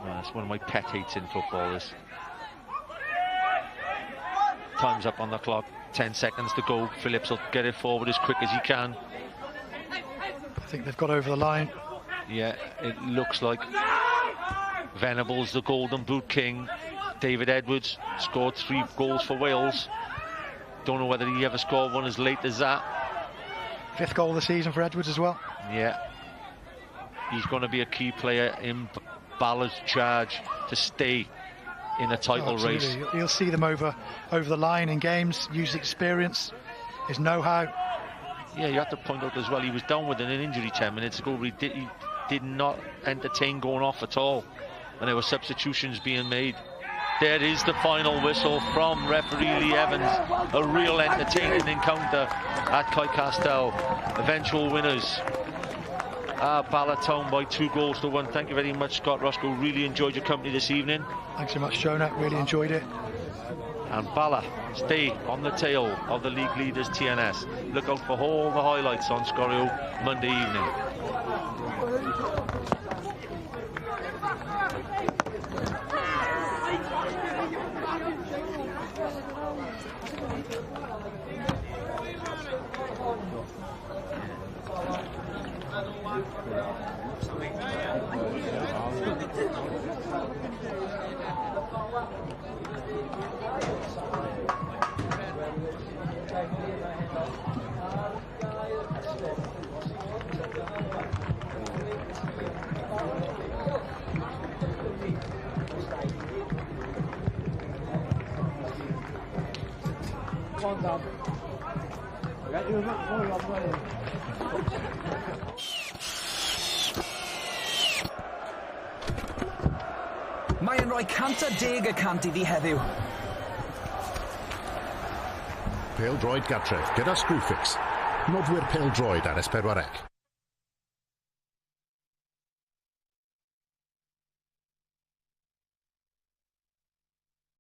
That's one of my pet hates in football. Is time's up on the clock. 10 seconds to go. Phillips will get it forward as quick as he can. I think they've got over the line. Yeah, it looks like Venables, the Golden Boot King. David Edwards scored 3 goals for Wales. Don't know whether he ever scored one as late as that. 5th goal of the season for Edwards as well. Yeah. He's going to be a key player in Bala's charge to stay in a title race. You'll see them over the line in games, use experience, his know-how. Yeah, you have to point out as well, he was down with an injury 10 minutes ago. He did not entertain going off at all, and there were substitutions being made. There is the final whistle from referee Lee Evans. A real entertaining encounter at Kai Castell. Eventual winners, Bala Town by 2-1. Thank you very much, Scott Roscoe. Really enjoyed your company this evening. Thanks so much, Jonah. Really enjoyed it. And Bala stay on the tail of the league leaders TNS. Look out for all the highlights on Sgorio Monday evening. Mae'n rhoi 110% iddi heddiw. Pêl-droed gartref gyda Screwfix. Nodwyr pêl-droed ar S4C.